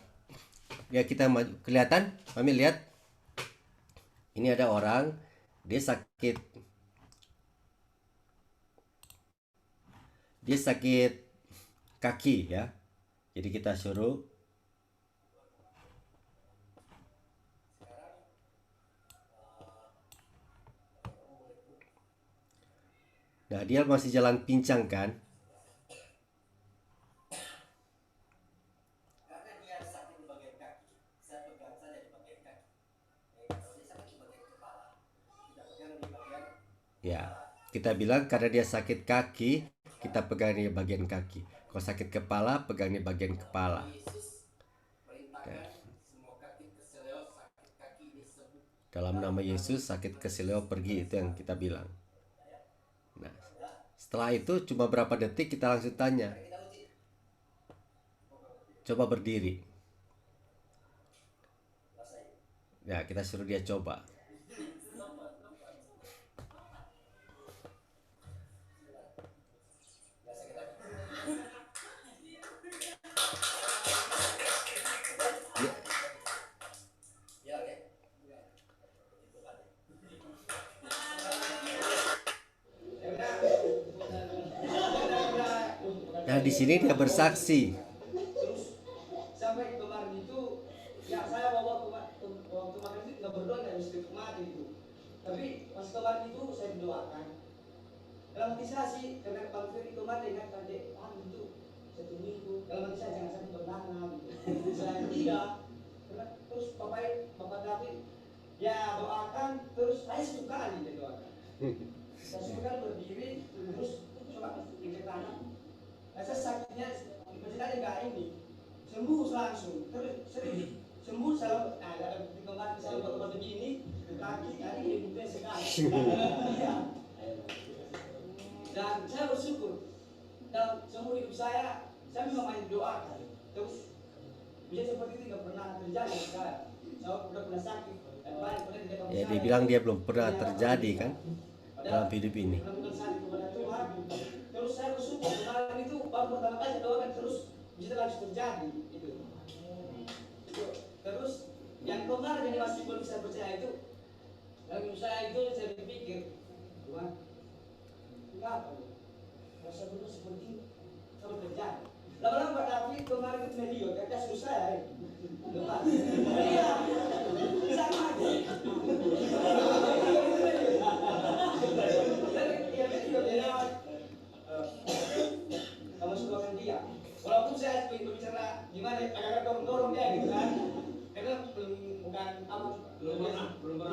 ya, kita maju kelihatan, Mami lihat. Ini ada orang, dia sakit, dia sakit kaki ya. Jadi kita suruh. Nah, dia masih jalan pincang kan? Ya, kita bilang karena dia sakit kaki, kita pegang di bagian kaki. Kalau sakit kepala, pegang di bagian kepala. Nah, dalam nama Yesus, sakit kesileo pergi, itu yang kita bilang. Nah, setelah itu cuma berapa detik kita langsung tanya, coba berdiri. Ya, kita suruh dia coba. Nah, di sini dia bersaksi. Sampai kemarin itu ya saya bawa waktu makan itu nggak berdoa nggak mesti kemarin itu, tapi pas kemarin itu saya mendoakan dalam hati saya sih, karena Bang Ferry kemarin kan tadi itu 1 minggu dalam hati saya jangan sampai bernana gitu. Saya tidak, karena terus bapak David ya doakan, terus saya sekali dia doakan, saya sekali berdiri terus coba injek tangan, saya sakitnya masih nggak ini sembuh langsung, terus sering sembuh selalu ada di kemarin saya baru begini kaki hari ini bukan sekali. Iya. Dan saya bersyukur dalam seumur hidup saya memang main doa terus bisa seperti itu nggak pernah terjadi. Saya udah pernah sakit dan banyak pernah di depan Ya, saya. dibilang dia belum pernah terjadi kan dalam hidup ini. Terus saya bersyukur kemarin itu baru pertama kali saya doakan, terus bisa langsung terjadi itu. Terus yang kemarin yang masih belum bisa percaya itu, lagi saya itu saya berpikir, Tuhan, kenapa? Rasa dulu seperti ini kalau terjadi. Lama-lama Pak David kemarin itu medio, dia suruh saya. Iya, sama aja. Kamu suruhkan dia. Walaupun saya berbicara gimana, agak dorong-dorong dia gitu kan. Karena bukan belum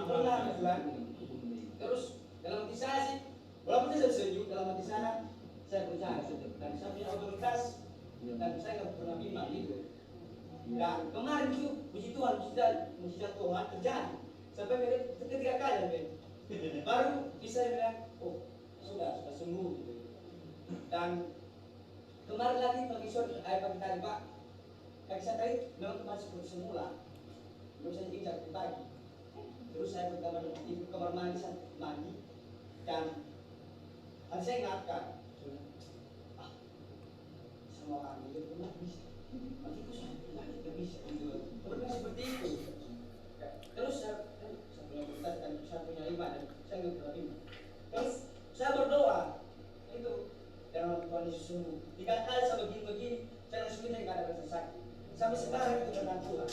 pernah gitu kan. Terus dalam hati saya sih, walaupun saya setuju, dalam hati saya percaya dan saya punya otoritas dan saya nggak pernah bimbang gitu. Dan kemarin itu puji Tuhan, mujizat Tuhan terjadi sampai ketiga kali, baru bisa bilang, oh sudah sembuh gitu. Dan kemarin lagi pagi sore, pagi tadi Pak, kaki saya tadi memang kembali seperti semula, belum saya injak di pagi. Terus saya ke kamar mandi, dan saya ingatkan, sama kami itu pernah bisa, nanti itu saya tidak bisa gitu, pernah seperti itu. Terus saya punya berkat dan saya punya iman dan saya nggak pernah iman. Terus saya berdoa itu dalam Tuhan Yesus sembuh. 3 kali saya begini, saya langsung minta nggak ada rasa sakit. Sampai sekarang itu dengan Tuhan.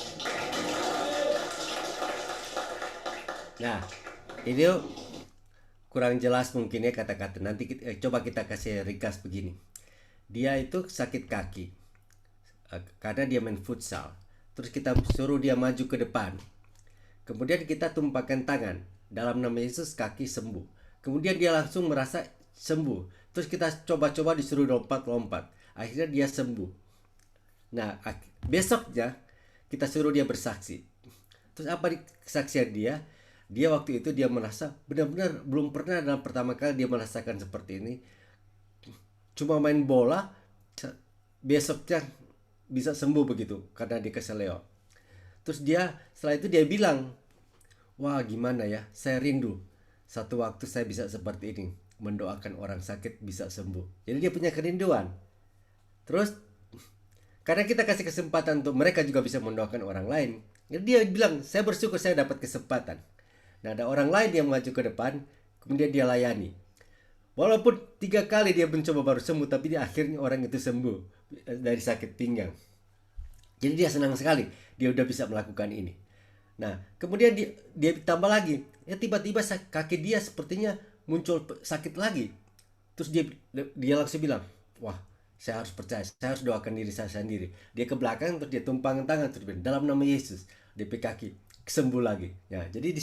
Nah, ini kurang jelas mungkin ya kata-kata. Nanti coba kita kasih ringkas begini. Dia itu sakit kaki karena dia main futsal. Terus kita suruh dia maju ke depan. Kemudian kita tumpahkan tangan. Dalam nama Yesus kaki sembuh. Kemudian dia langsung merasa sembuh. Terus kita coba-coba disuruh lompat-lompat. Akhirnya dia sembuh. Nah, besoknya kita suruh dia bersaksi. Terus apa kesaksian dia? Dia waktu itu dia merasa benar-benar belum pernah dalam pertama kali dia merasakan seperti ini. Cuma main bola, besoknya bisa sembuh begitu karena dia keseleo. Terus dia setelah itu dia bilang, wah gimana ya, saya rindu satu waktu saya bisa seperti ini, mendoakan orang sakit bisa sembuh. Jadi dia punya kerinduan. Terus karena kita kasih kesempatan untuk mereka juga bisa mendoakan orang lain, jadi dia bilang, saya bersyukur saya dapat kesempatan. Nah, ada orang lain yang maju ke depan, kemudian dia layani. Walaupun 3 kali dia mencoba baru sembuh, tapi di akhirnya orang itu sembuh dari sakit pinggang. Jadi dia senang sekali, dia udah bisa melakukan ini. Nah, kemudian dia tambah lagi, ya tiba-tiba kaki dia sepertinya muncul sakit lagi. Terus dia langsung bilang, wah saya harus percaya, saya harus doakan diri saya sendiri. Dia ke belakang, terus dia tumpangkan tangan, terus bilang, dalam nama Yesus, DP kaki sembuh lagi. Ya, jadi di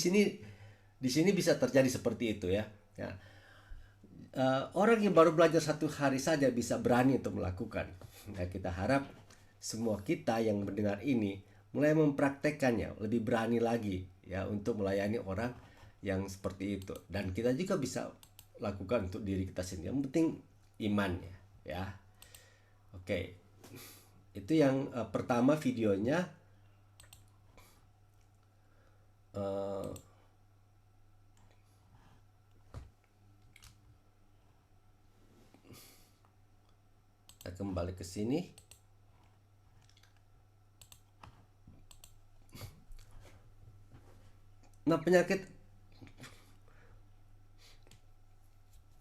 sini bisa terjadi seperti itu ya. Ya, orang yang baru belajar 1 hari saja bisa berani untuk melakukan. Nah, kita harap semua kita yang mendengar ini mulai mempraktekkannya, lebih berani lagi ya untuk melayani orang yang seperti itu. Dan kita juga bisa lakukan untuk diri kita sendiri. Yang penting imannya ya. Oke. Itu yang pertama videonya. Kita kembali ke sini. Nah, penyakit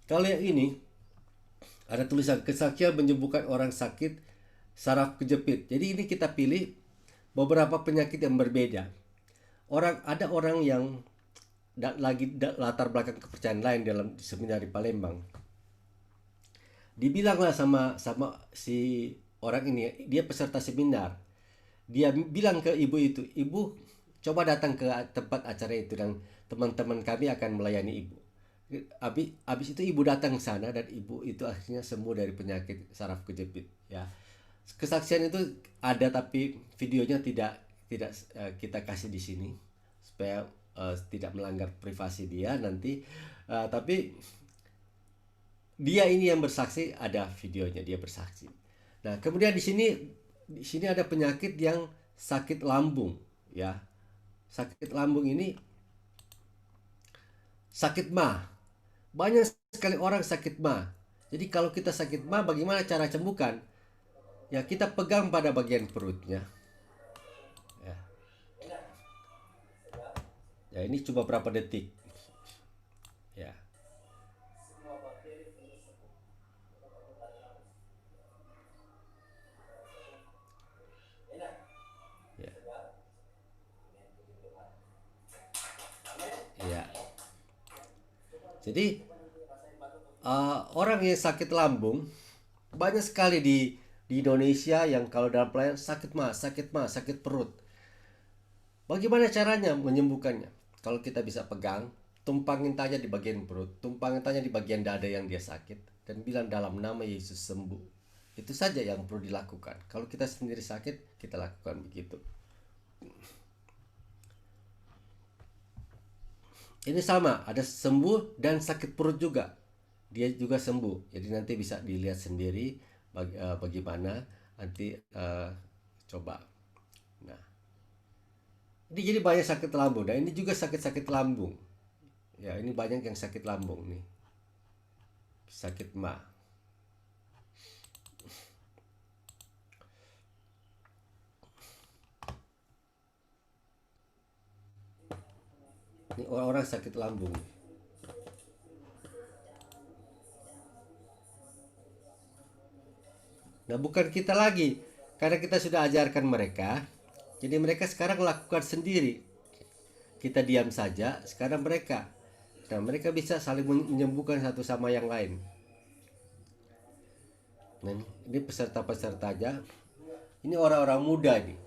kalau yang ini ada tulisan kesaksian menyembuhkan orang sakit saraf kejepit. Jadi ini kita pilih beberapa penyakit yang berbeda. Ada orang yang latar belakang kepercayaan lain dalam seminar di Palembang. Dibilanglah sama si orang ini, dia peserta seminar. Dia bilang ke ibu itu, ibu coba datang ke tempat acara itu dan teman-teman kami akan melayani ibu. Habis itu ibu datang ke sana dan ibu itu akhirnya sembuh dari penyakit saraf kejepit ya. Kesaksian itu ada tapi videonya tidak kita kasih di sini supaya tidak melanggar privasi dia nanti. Tapi dia ini yang bersaksi, ada videonya dia bersaksi. Nah, kemudian di sini ada penyakit yang sakit lambung ya. Sakit lambung ini sakit mah. Banyak sekali orang sakit mah. Jadi kalau kita sakit mah, bagaimana cara sembuhkan? Ya kita pegang pada bagian perutnya. Ya, ya ini coba berapa detik. Ya, ya, ya. Jadi orang yang sakit lambung banyak sekali di Indonesia yang kalau dalam pelayanan sakit perut. Bagaimana caranya menyembuhkannya? Kalau kita bisa pegang, tumpangin tanya di bagian perut, tumpangin tanya di bagian dada yang dia sakit, dan bilang dalam nama Yesus sembuh. Itu saja yang perlu dilakukan. Kalau kita sendiri sakit, kita lakukan begitu. Ini sama, ada sembuh dan sakit perut juga. Dia juga sembuh. Jadi nanti bisa dilihat sendiri bagaimana nanti coba. Nah, ini jadi banyak sakit lambung. Dan ini juga sakit lambung. Ya, ini banyak yang sakit lambung nih. Sakit mah. Ini orang-orang sakit lambung. Nah, bukan kita lagi. Karena kita sudah ajarkan mereka. Jadi mereka sekarang lakukan sendiri. Kita diam saja, sekarang mereka. Nah, mereka bisa saling menyembuhkan satu sama yang lain. Nah, ini peserta-pesertanya. Ini orang-orang muda nih.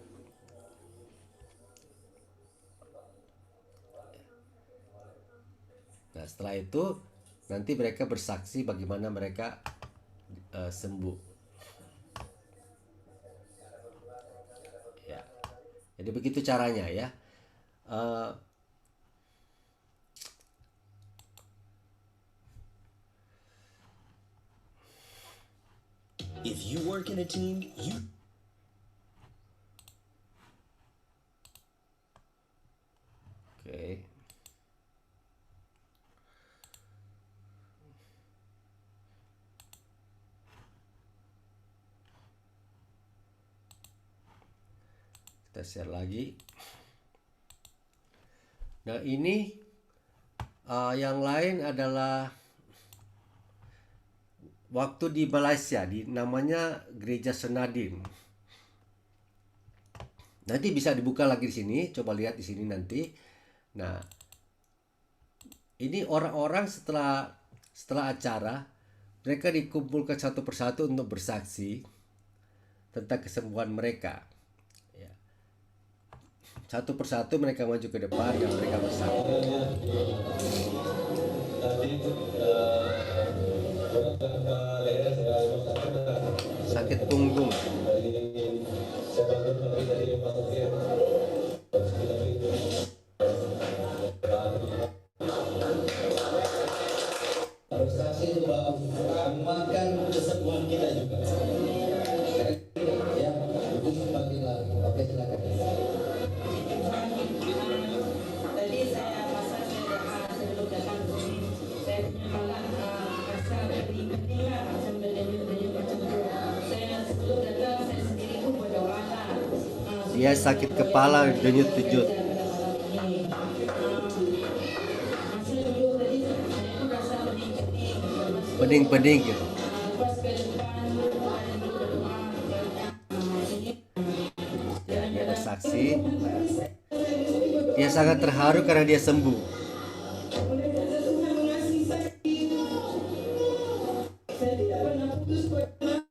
Nah, setelah itu nanti mereka bersaksi bagaimana mereka sembuh. Ya. Jadi begitu caranya ya. Eh, If you work in a team, you Oke. Kita share lagi. Nah, ini yang lain adalah waktu di Malaysia, namanya Gereja Senadin. Nanti bisa dibuka lagi di sini, coba lihat di sini nanti. Nah, ini orang-orang setelah acara, mereka dikumpulkan satu persatu untuk bersaksi tentang kesembuhan mereka. Ya. Satu persatu mereka maju ke depan dan mereka bersaksi. Sakit punggung. Frustrasi itu makan kesembuhan kita juga. Ya, itu sebagai lagi. Oke, silakan. Tadi saya masa sebelum datang ke sini, saya malah rasa pening-peningan sambil denyut-denyut macam itu. Saya sebelum datang saya sendiri pun berdoa lah. Dia sakit kepala, denyut-denyut. Masih dulu tadi saya pun rasa pening-pening. Pening-pening gitu. Pas ke depan ada berdoa. Ya, dia bersaksi. Dia sangat terharu karena dia sembuh. Tuhan mengasihi saya. Saya tidak pernah putus berdoa.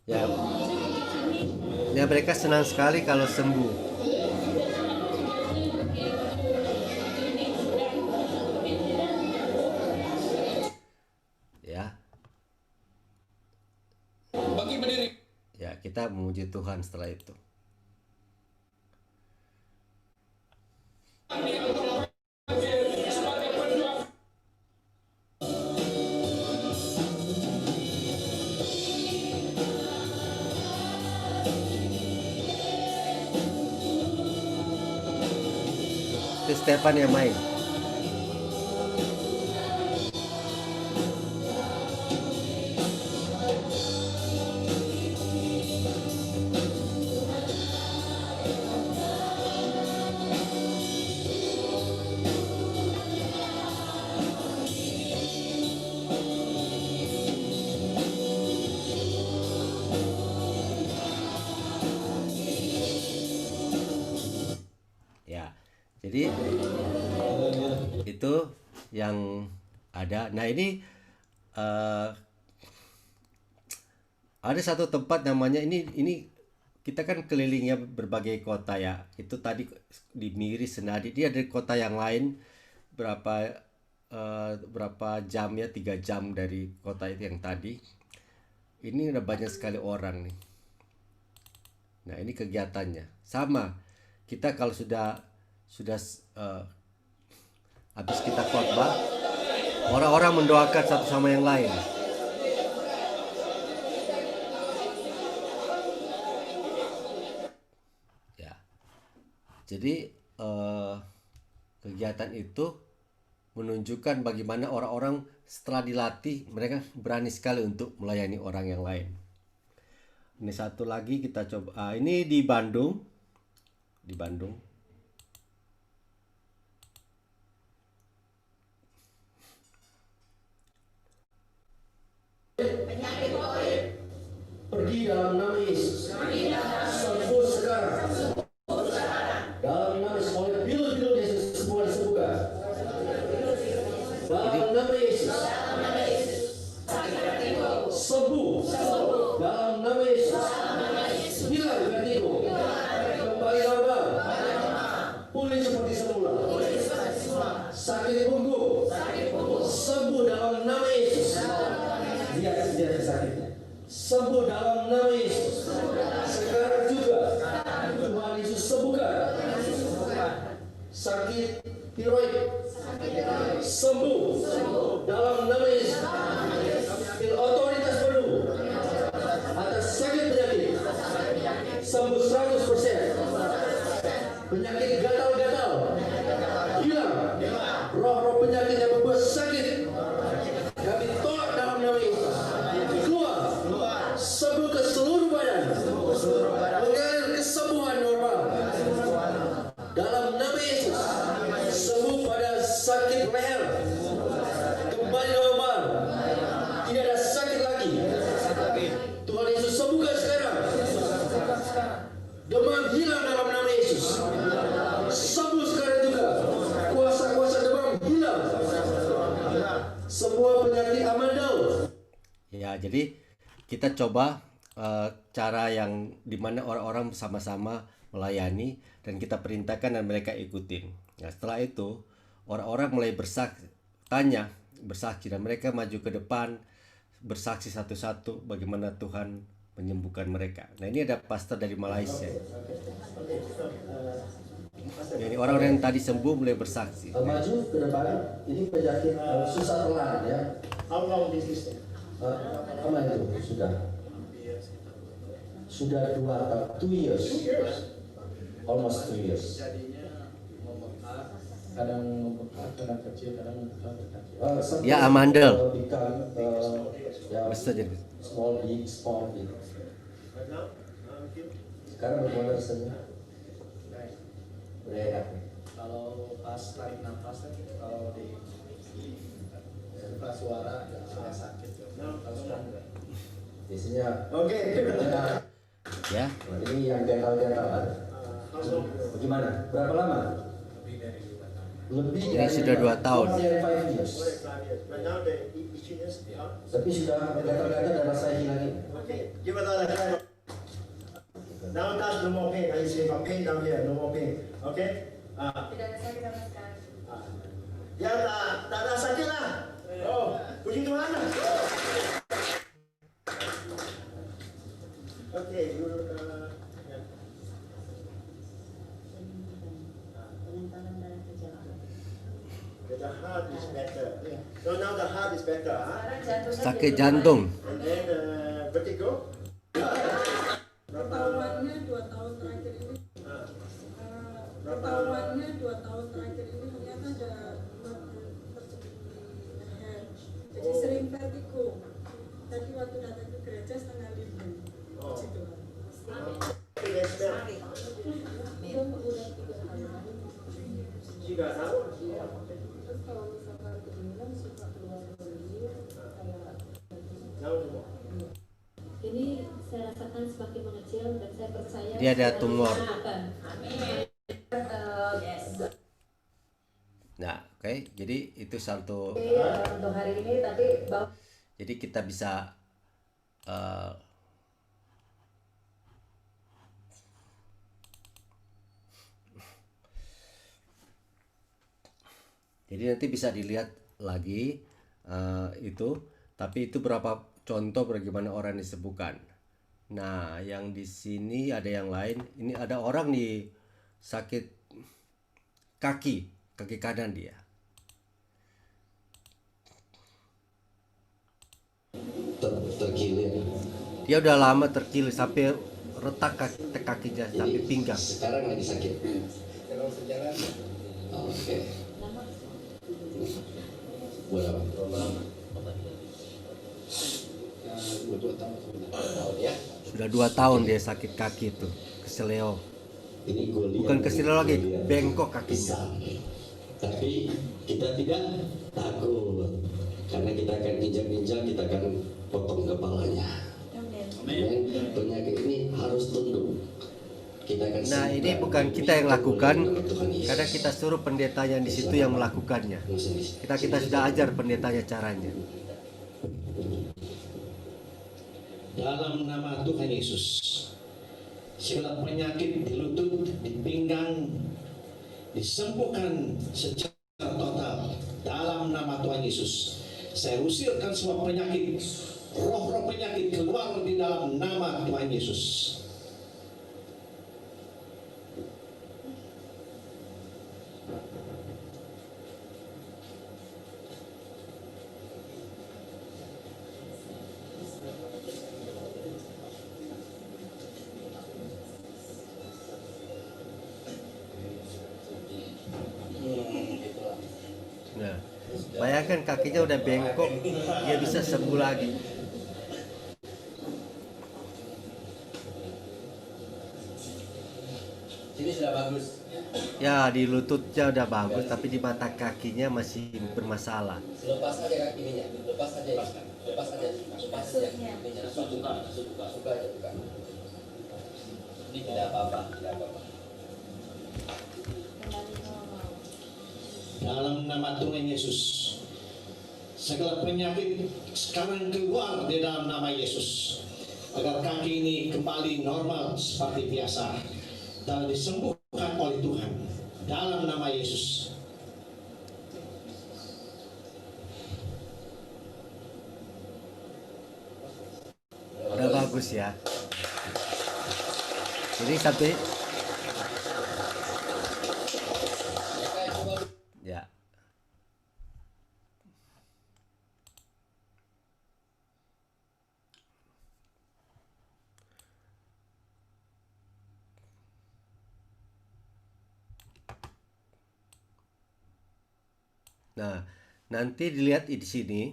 Ya, ya mereka senang sekali kalau sembuh. Ya, Bagi berdiri. ya kita memuji Tuhan setelah itu. Itu Stefan yang main. Ya, jadi itu yang ada. Nah, ini eh, ada satu tempat namanya ini kita kan kelilingnya berbagai kota ya. Itu tadi di Miri Senadi. Dia ada kota yang lain berapa jam ya, 3 jam dari kota itu yang tadi. Ini udah banyak sekali orang nih. Nah, ini kegiatannya. Sama. Kita kalau sudah habis kita khotbah, orang-orang mendoakan satu sama yang lain. Ya. Jadi kegiatan itu menunjukkan bagaimana orang-orang setelah dilatih mereka berani sekali untuk melayani orang yang lain. Ini satu lagi kita coba. Ini di Bandung. Di Bandung. Pergi dalam nama Yesus. Sembuh sekarang. Dalam nama Yesus. Oleh bilu-bilu Yesus semua disembuhkan. Dalam nama Yesus. Sembuh. Dalam nama Yesus. Hilang vertigo. Kembali normal. Pulih seperti semula. Sakit punggung. Sembuh dalam nama Yesus. Lihat sakitnya. Sembuh dalam nama Yesus. Sekarang juga Tuhan Yesus sembuhkan. Sakit tiroid sembuh dalam nama Yesus. Ambil otoritas penuh atas sakit penyakit. Sembuh 100%. Penyakit gatal-gatal hilang. Roh-roh penyakit yang membuat sakit kami tolak dalam nama Yesus. Keluar. Sembuh ke seluruh badan. Mengalir kesembuhan normal. Dalam nama Yesus. Sembuh pada sakit leher. Kembali normal. Tidak ada sakit lagi. Tuhan Yesus sembuhkan sekarang. Demam hilang dalam nama Yesus. Sembuh sekarang juga. Kuasa-kuasa demam hilang. Semua penyakit amandel. Ya, jadi kita coba cara yang dimana orang-orang bersama-sama melayani dan kita perintahkan dan mereka ikutin. Nah, setelah itu orang-orang mulai bersaksi dan mereka maju ke depan bersaksi satu-satu bagaimana Tuhan menyembuhkan mereka. Nah, ini ada pastor dari Malaysia. Jadi orang-orang yang tadi sembuh mulai bersaksi. Maju ke depan. Ini penyakit susah terlahan ya. How long this is? Lama itu sudah 2 years. Almost 2 years. Kadang membengkak, kadang kecil, kadang besar. Ya, amandel. Bisa jadi small big. Sekarang bagaimana rasanya? Udah enak. Kalau pas tarik nafas kan, kalau di buka suara agak sakit. Kalau sekarang enggak. Biasanya. Oke. ya. Ini yang gatal-gatal. Bagaimana? Berapa lama? Lebih Ini sudah 2 tahun. Tapi sudah gatal-gatal dan rasa hilang. Give another try. Now touch no more pain. I see from pain down here, no more pain. Okay? Tidak ada sakit sama sekali. Ya tak ada sakit lah. Oh, puji Tuhan. Okay, you yeah. The heart is better. So now the heart is better. Sakit jantung. And then vertigo. Ketahuannya 2 tahun terakhir ini. Ketahuannya 2 tahun terakhir ini ternyata ada terjepit di leher. Jadi sering vertigo. Tadi waktu datang ke gereja 4:30. Puji Tuhan. Juga tahu. Terus kalau misalkan keinginan suka keluar beli kayak ini saya rasakan semakin mengecil dan saya percaya Dia ada tumor. Nah, oke. Jadi itu satu. Untuk hari ini tapi Jadi kita bisa jadi nanti bisa dilihat lagi itu, tapi itu berapa contoh bagaimana orang disembuhkan. Nah, yang di sini ada yang lain. Ini ada orang di sakit kaki kanan dia. Terkilir. Dia udah lama terkilir sampai retak kakinya sampai pinggang. Sekarang lagi sakit. Oke. Berapa? Sudah 2 tahun dia sakit kaki itu, keseleo. Ini gue lihat. Bukan keseleo lagi, bengkok kakinya. Tapi kita tidak takut, karena kita akan injak-injak, kita akan potong kepalanya. Penyakit ini harus tunduk. Nah, ini bukan kita yang lakukan, karena kita suruh pendetanya di situ yang melakukannya. Kita sudah ajar pendetanya caranya. Dalam nama Tuhan Yesus, segala penyakit di lutut, di pinggang, disembuhkan secara total dalam nama Tuhan Yesus. Saya usirkan semua penyakit, roh-roh penyakit keluar di dalam nama Tuhan Yesus. Nah, bayangkan kakinya udah bengkok, dia bisa sembuh lagi. Sini sudah bagus. Ya, di lututnya udah bagus, tapi di mata kakinya masih bermasalah. Lepas aja kakinya, lepas aja, lepas aja, lepas aja. Suka aja, suka. Ini tidak apa-apa, tidak apa-apa. Dalam nama Tuhan Yesus, segala penyakit sekarang keluar di dalam nama Yesus, agar kaki ini kembali normal seperti biasa dan disembuhkan oleh Tuhan dalam nama Yesus. Udah bagus ya. Jadi sampai ya. Nah, nanti dilihat di sini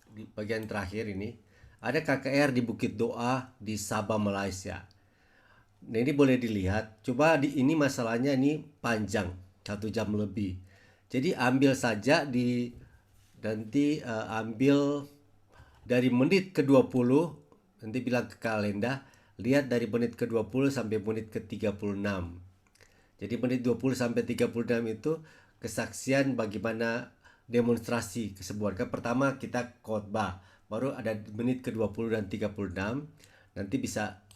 di bagian terakhir ini ada KKR di Bukit Doa di Sabah, Malaysia. Nah, ini boleh dilihat. Coba ini masalahnya ini panjang 1 jam lebih. Jadi ambil saja nanti ambil dari menit ke-20, nanti bilang ke kalender, lihat dari menit ke-20 sampai menit ke-36. Jadi menit 20 sampai 36 itu kesaksian bagaimana demonstrasi kesembuhan. Kan pertama kita khotbah, baru ada menit ke-20 dan 36. Nanti bisa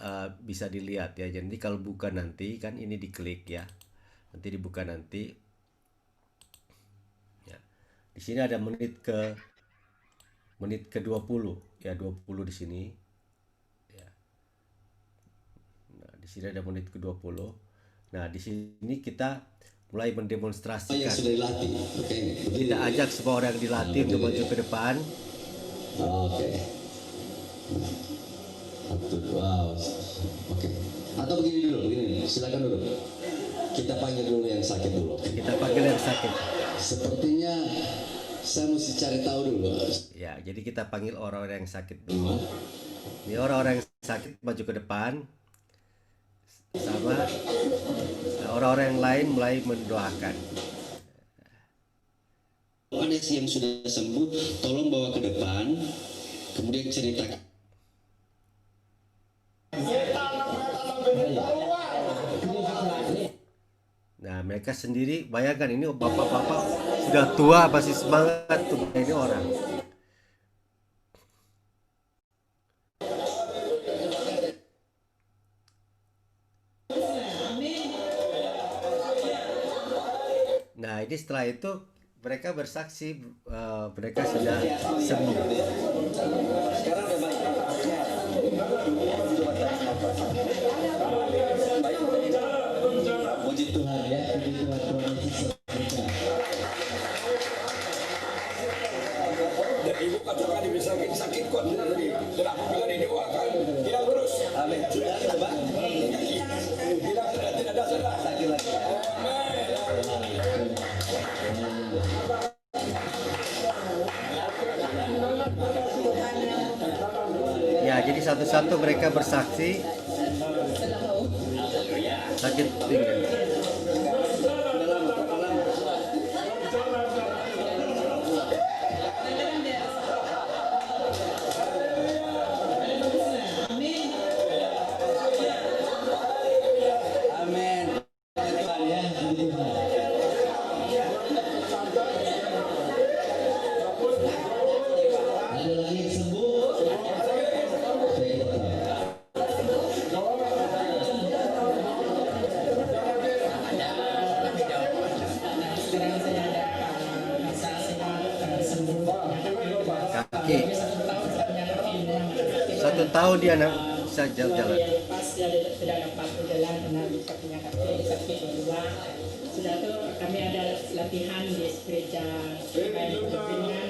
dilihat ya. Jadi kalau buka nanti kan ini diklik ya. Nanti dibuka nanti. Ya. Di sini ada menit ke-20 ya, 20 di sini. Ya. Nah, di sini ada menit ke-20. Nah, di sini kita mulai mendemonstrasikan. Yang sudah dilatih. Oke. Kita ajak semua orang yang dilatih untuk maju ke depan. Oke. Wow. Oke. Atau begini dulu, begini. Silakan dulu. Kita panggil dulu yang sakit dulu. Kita panggil yang sakit. Sepertinya saya mesti cari tahu dulu. Ya, jadi kita panggil orang-orang yang sakit dulu. Ini orang-orang yang sakit maju ke depan. Sama orang-orang yang lain mulai mendoakan. Ada yang sudah sembuh, tolong bawa ke depan. Kemudian ceritakan. Nah, mereka sendiri bayangkan ini bapak-bapak sudah tua masih semangat tuh ini orang. Nah, ini setelah itu mereka bersaksi mereka sudah sembuh. Sekarang udah baik. Puji Tuhan ya, puji Tuhan. Dan ibu katakan bisa sakit kok tadi. Tidak bila didoakan, tidak lurus. Amin. Sudah coba. Bila tidak ada salah. Sakit lagi. Ya, jadi satu-satu mereka bersaksi sakit pinggang. tahu dia bisa 2 jalan. hari yang lepas dia sudah dapat berjalan karena bisa punya kaki sakit berdua. Sudah itu kami ada latihan di gereja main dengan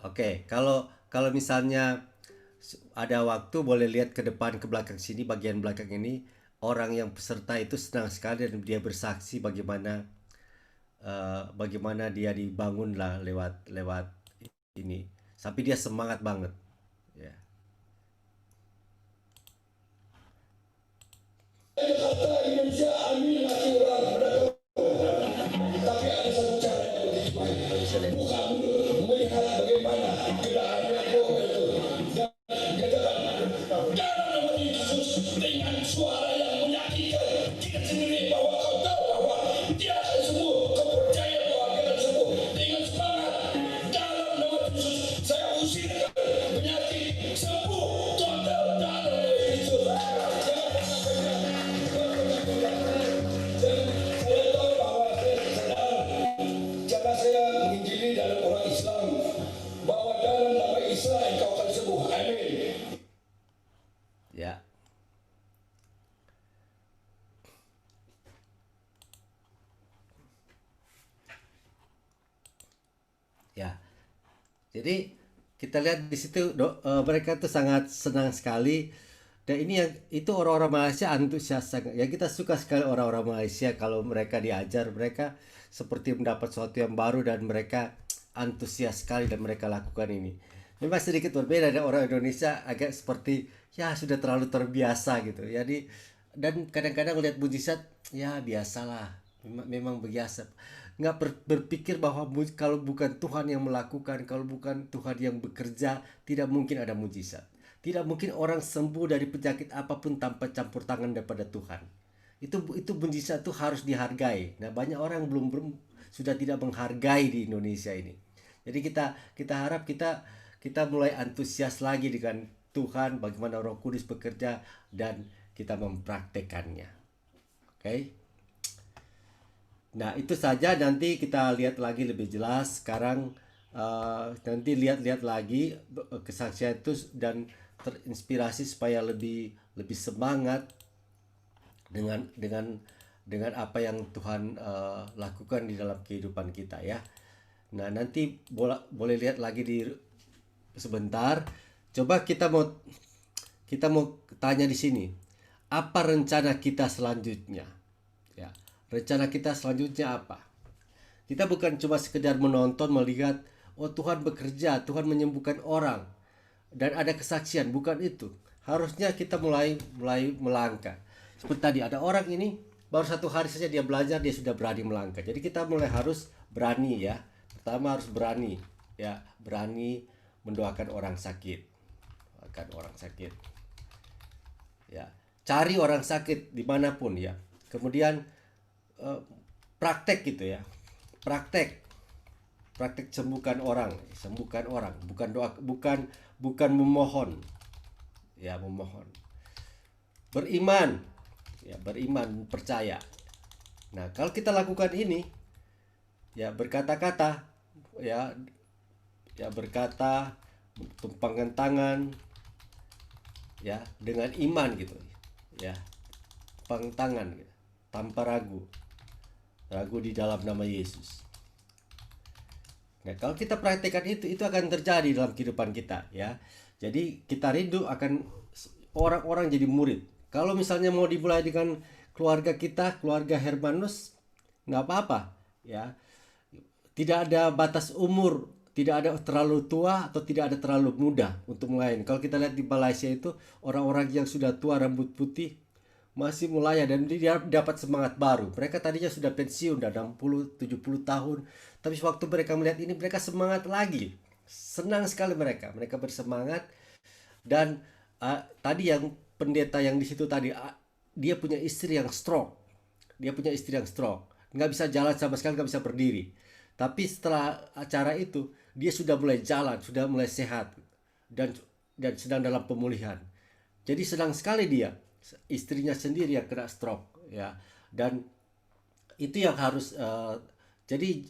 Oke, kalau misalnya ada waktu boleh lihat ke depan ke belakang sini, bagian belakang ini orang yang peserta itu senang sekali dan dia bersaksi bagaimana bagaimana dia dibangun lah lewat ini, sampai dia semangat banget ya. Ya. Ya. Jadi kita lihat di situ mereka tuh sangat senang sekali, dan ini yang itu orang-orang Malaysia antusias sangat. Ya kita suka sekali orang-orang Malaysia kalau mereka diajar, mereka seperti mendapat sesuatu yang baru dan mereka antusias sekali dan mereka lakukan ini. Memang sedikit berbeda dari orang Indonesia, agak seperti ya sudah terlalu terbiasa gitu. Jadi dan kadang-kadang lihat mujizat ya biasalah, memang biasa. Nggak berpikir bahwa kalau bukan Tuhan yang melakukan, kalau bukan Tuhan yang bekerja, tidak mungkin ada mujizat. Tidak mungkin orang sembuh dari penyakit apapun tanpa campur tangan daripada Tuhan. Itu mujizat itu harus dihargai. Nah, banyak orang belum sudah tidak menghargai di Indonesia ini. Jadi kita harap kita mulai antusias lagi dengan Tuhan, bagaimana Roh Kudus bekerja dan kita mempraktekannya. Oke? Nah, itu saja, nanti kita lihat lagi lebih jelas. Sekarang nanti lihat lagi kesaksian itu dan terinspirasi supaya lebih semangat dengan apa yang Tuhan lakukan di dalam kehidupan kita ya. Nah, nanti boleh lihat lagi di sebentar. Coba kita mau tanya di sini. Apa rencana kita selanjutnya? Ya, rencana kita selanjutnya apa? Kita bukan cuma sekedar menonton, melihat, oh Tuhan bekerja, Tuhan menyembuhkan orang, dan ada kesaksian, bukan itu. Harusnya kita mulai melangkah. Seperti tadi ada orang ini baru 1 hari saja dia belajar, dia sudah berani melangkah. Jadi kita mulai harus berani ya. Pertama harus berani ya, berani mendoakan orang sakit. Doakan orang sakit. Ya, cari orang sakit dimanapun ya. Kemudian praktek gitu ya. Praktek sembuhkan orang, bukan doa, bukan memohon. Ya, memohon. Beriman, percaya. Nah, kalau kita lakukan ini, ya berkata-kata, ya berkata, tumpangkan tangan, ya dengan iman gitu, ya, tumpang tangan, tanpa ragu di dalam nama Yesus. Nah, kalau kita praktekkan itu akan terjadi dalam kehidupan kita ya. Jadi kita rindu akan orang-orang jadi murid. Kalau misalnya mau dimulai dengan keluarga kita, keluarga Hermanus, nggak apa-apa ya. Tidak ada batas umur, tidak ada terlalu tua atau tidak ada terlalu muda untuk mulai. Kalau kita lihat di Malaysia itu orang-orang yang sudah tua rambut putih masih mulai, dan dia dapat semangat baru. Mereka tadinya sudah pensiun, udah 60, 70 tahun. Tapi waktu mereka melihat ini, mereka semangat lagi. Senang sekali mereka bersemangat. Dan tadi yang pendeta yang di situ tadi, dia punya istri yang stroke. Nggak bisa jalan sama sekali, nggak bisa berdiri. Tapi setelah acara itu, dia sudah mulai jalan, sudah mulai sehat. Dan sedang dalam pemulihan. Jadi senang sekali dia. Istrinya sendiri yang kena stroke ya, dan itu yang harus jadi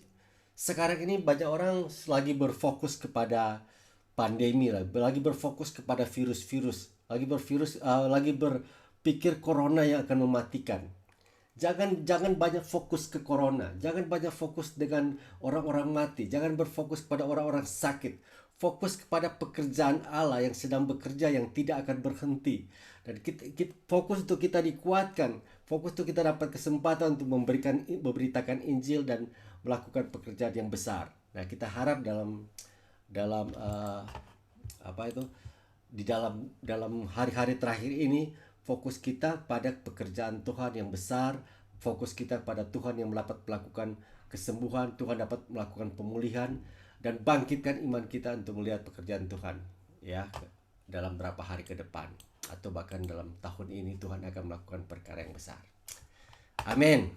sekarang ini banyak orang lagi berfokus kepada pandemi lah, lagi berfokus kepada virus-virus, lagi berpikir corona yang akan mematikan. Jangan banyak fokus ke corona, jangan banyak fokus dengan orang-orang mati, jangan berfokus pada orang-orang sakit. Fokus kepada pekerjaan Allah yang sedang bekerja, yang tidak akan berhenti. Dan fokus untuk kita dikuatkan, fokus untuk kita dapat kesempatan untuk memberitakan Injil dan melakukan pekerjaan yang besar. Nah, kita harap dalam dalam hari-hari terakhir ini fokus kita pada pekerjaan Tuhan yang besar, fokus kita pada Tuhan yang dapat melakukan kesembuhan, Tuhan dapat melakukan pemulihan, dan bangkitkan iman kita untuk melihat pekerjaan Tuhan ya dalam beberapa hari ke depan, atau bahkan dalam tahun ini Tuhan akan melakukan perkara yang besar. Amin.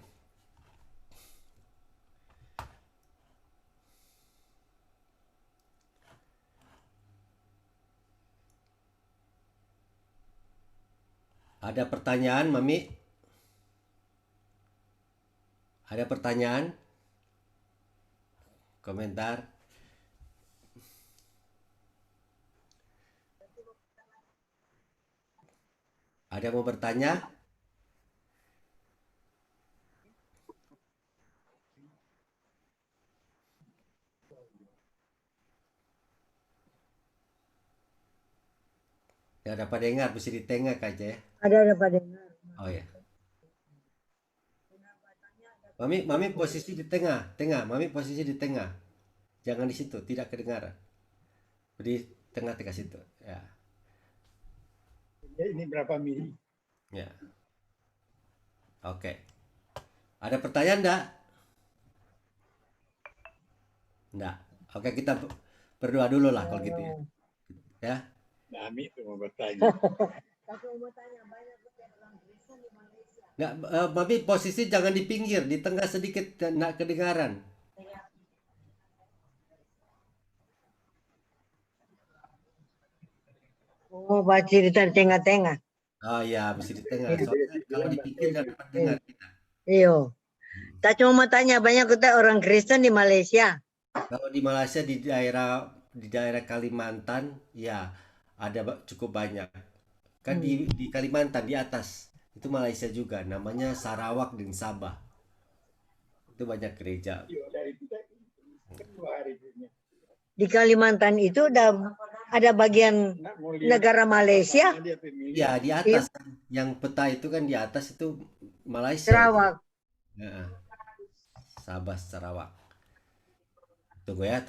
Ada pertanyaan, Mami? Ada pertanyaan? Komentar? Ada yang mau bertanya? Ya, dapat dengar, mesti di tengah aja ya. Ada dapat dengar. Oh ya. Mami posisi di tengah. Mami posisi di tengah. Jangan di situ, tidak kedengaran. Di tengah-tengah situ. Ya. Ini berapa mili? Ya. Oke. Ada pertanyaan enggak? Enggak. Oke, kita berdoa dulu lah kalau gitu ya. Ya. Nami itu mau bertanya. Nggak, Mami posisi jangan di pinggir, di tengah sedikit, nggak kedengaran. Oh, baca cerita di tengah-tengah. Oh ya, mesti di tengah. Soalnya kalau di pinggir nggak dapat dengar kita. Iyo. Tak cuma mau tanya, banyak kita orang Kristen di Malaysia. Kalau di Malaysia di daerah Kalimantan, ya ada cukup banyak. Kan di Kalimantan di atas itu Malaysia juga, namanya Sarawak dan Sabah. Itu banyak gereja. Di Kalimantan itu ada bagian negara Malaysia. Ya, di atas yang peta itu kan di atas itu Malaysia. Sarawak. Ya. Sabah, Sarawak. Tunggu ya.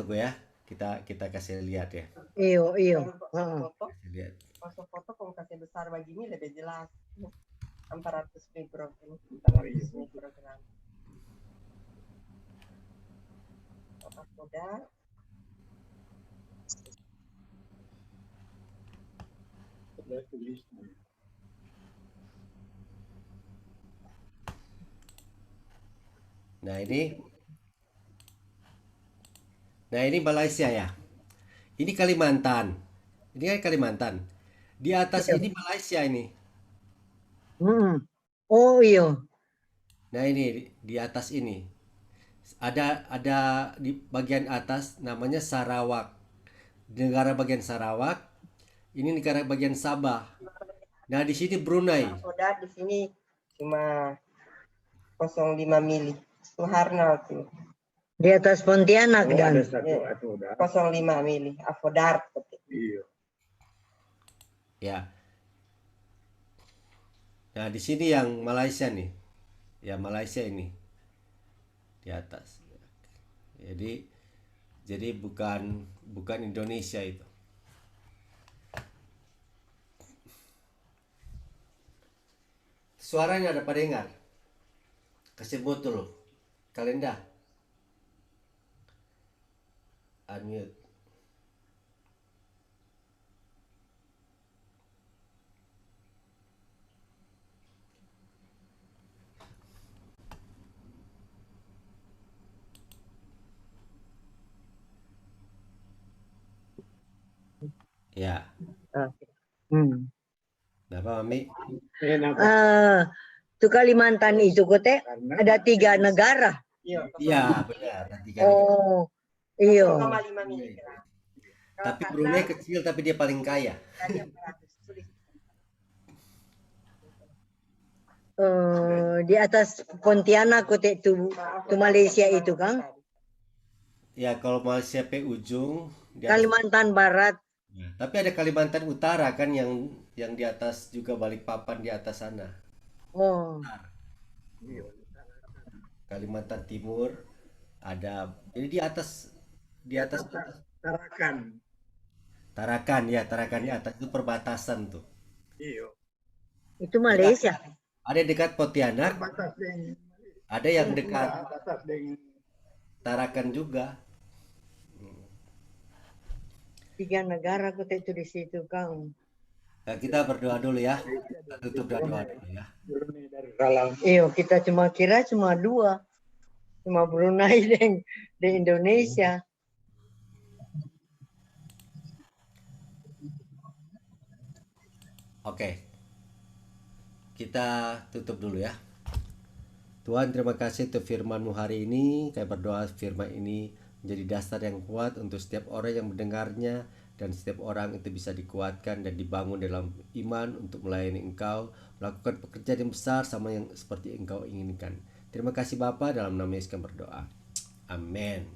Kita kasih lihat ya. Iyo. Kasih lihat. Foto kalau kasih besar begini lebih jelas. 400 mikrogram. Udah. Nah ini Malaysia ya. Ini Kalimantan. Ini kan Kalimantan. Di atas ini Malaysia ini. Oh iya. Nah ini di atas ini. Ada di bagian atas namanya Sarawak. Negara bagian Sarawak. Ini negara bagian Sabah. Nah di sini Brunei. Udah di sini cuma 0,5 mili. Suharna tuh. Di atas Pontianak dan 0,5 mili. Afodar. Iya. Ya. Nah di sini yang Malaysia nih. Ya Malaysia ini di atas. Jadi bukan Indonesia itu. Suaranya ada pada dengar? Kasih mute dulu. Kalenda. Unmute. Ya. Kenapa, Mami? Itu Kalimantan itu kote ada 3 negara. Iya, benar. Nanti kali. Oh, iya. 0,5 miligram. Kalau Tapi Kak Brunei Nar, kecil tapi dia paling kaya. tadi 400. Tulis. Di atas Pontianak kote tu Malaysia itu Kang, Ya, kalau Malaysia pe ujung di atas. Kalimantan Barat. Ya, tapi ada Kalimantan Utara kan yang di atas juga Balikpapan di atas sana. Oh, Kalimantan Timur ada. Jadi di atas Tarakan. Tarakan ya, Tarakan di atas itu perbatasan tuh. Iya. itu Malaysia. Ada dekat Pontianak, Batas dengan ada yang dekat batas dengan Tarakan juga. 3 negara kote itu di situ Kang. Nah, kita berdoa dulu ya. Kita tutup doa dulu ya. Brunei Darussalam. Iyo, kita cuma kira cuma 2. Cuma Brunei dan di Indonesia. Oke. Kita tutup dulu ya. Tuhan, terima kasih untuk firman-Mu hari ini. Kami berdoa firman ini menjadi dasar yang kuat untuk setiap orang yang mendengarnya, dan setiap orang itu bisa dikuatkan dan dibangun dalam iman untuk melayani Engkau, melakukan pekerjaan yang besar sama yang seperti Engkau inginkan. Terima kasih Bapa, dalam nama Yesus kami berdoa. Amin.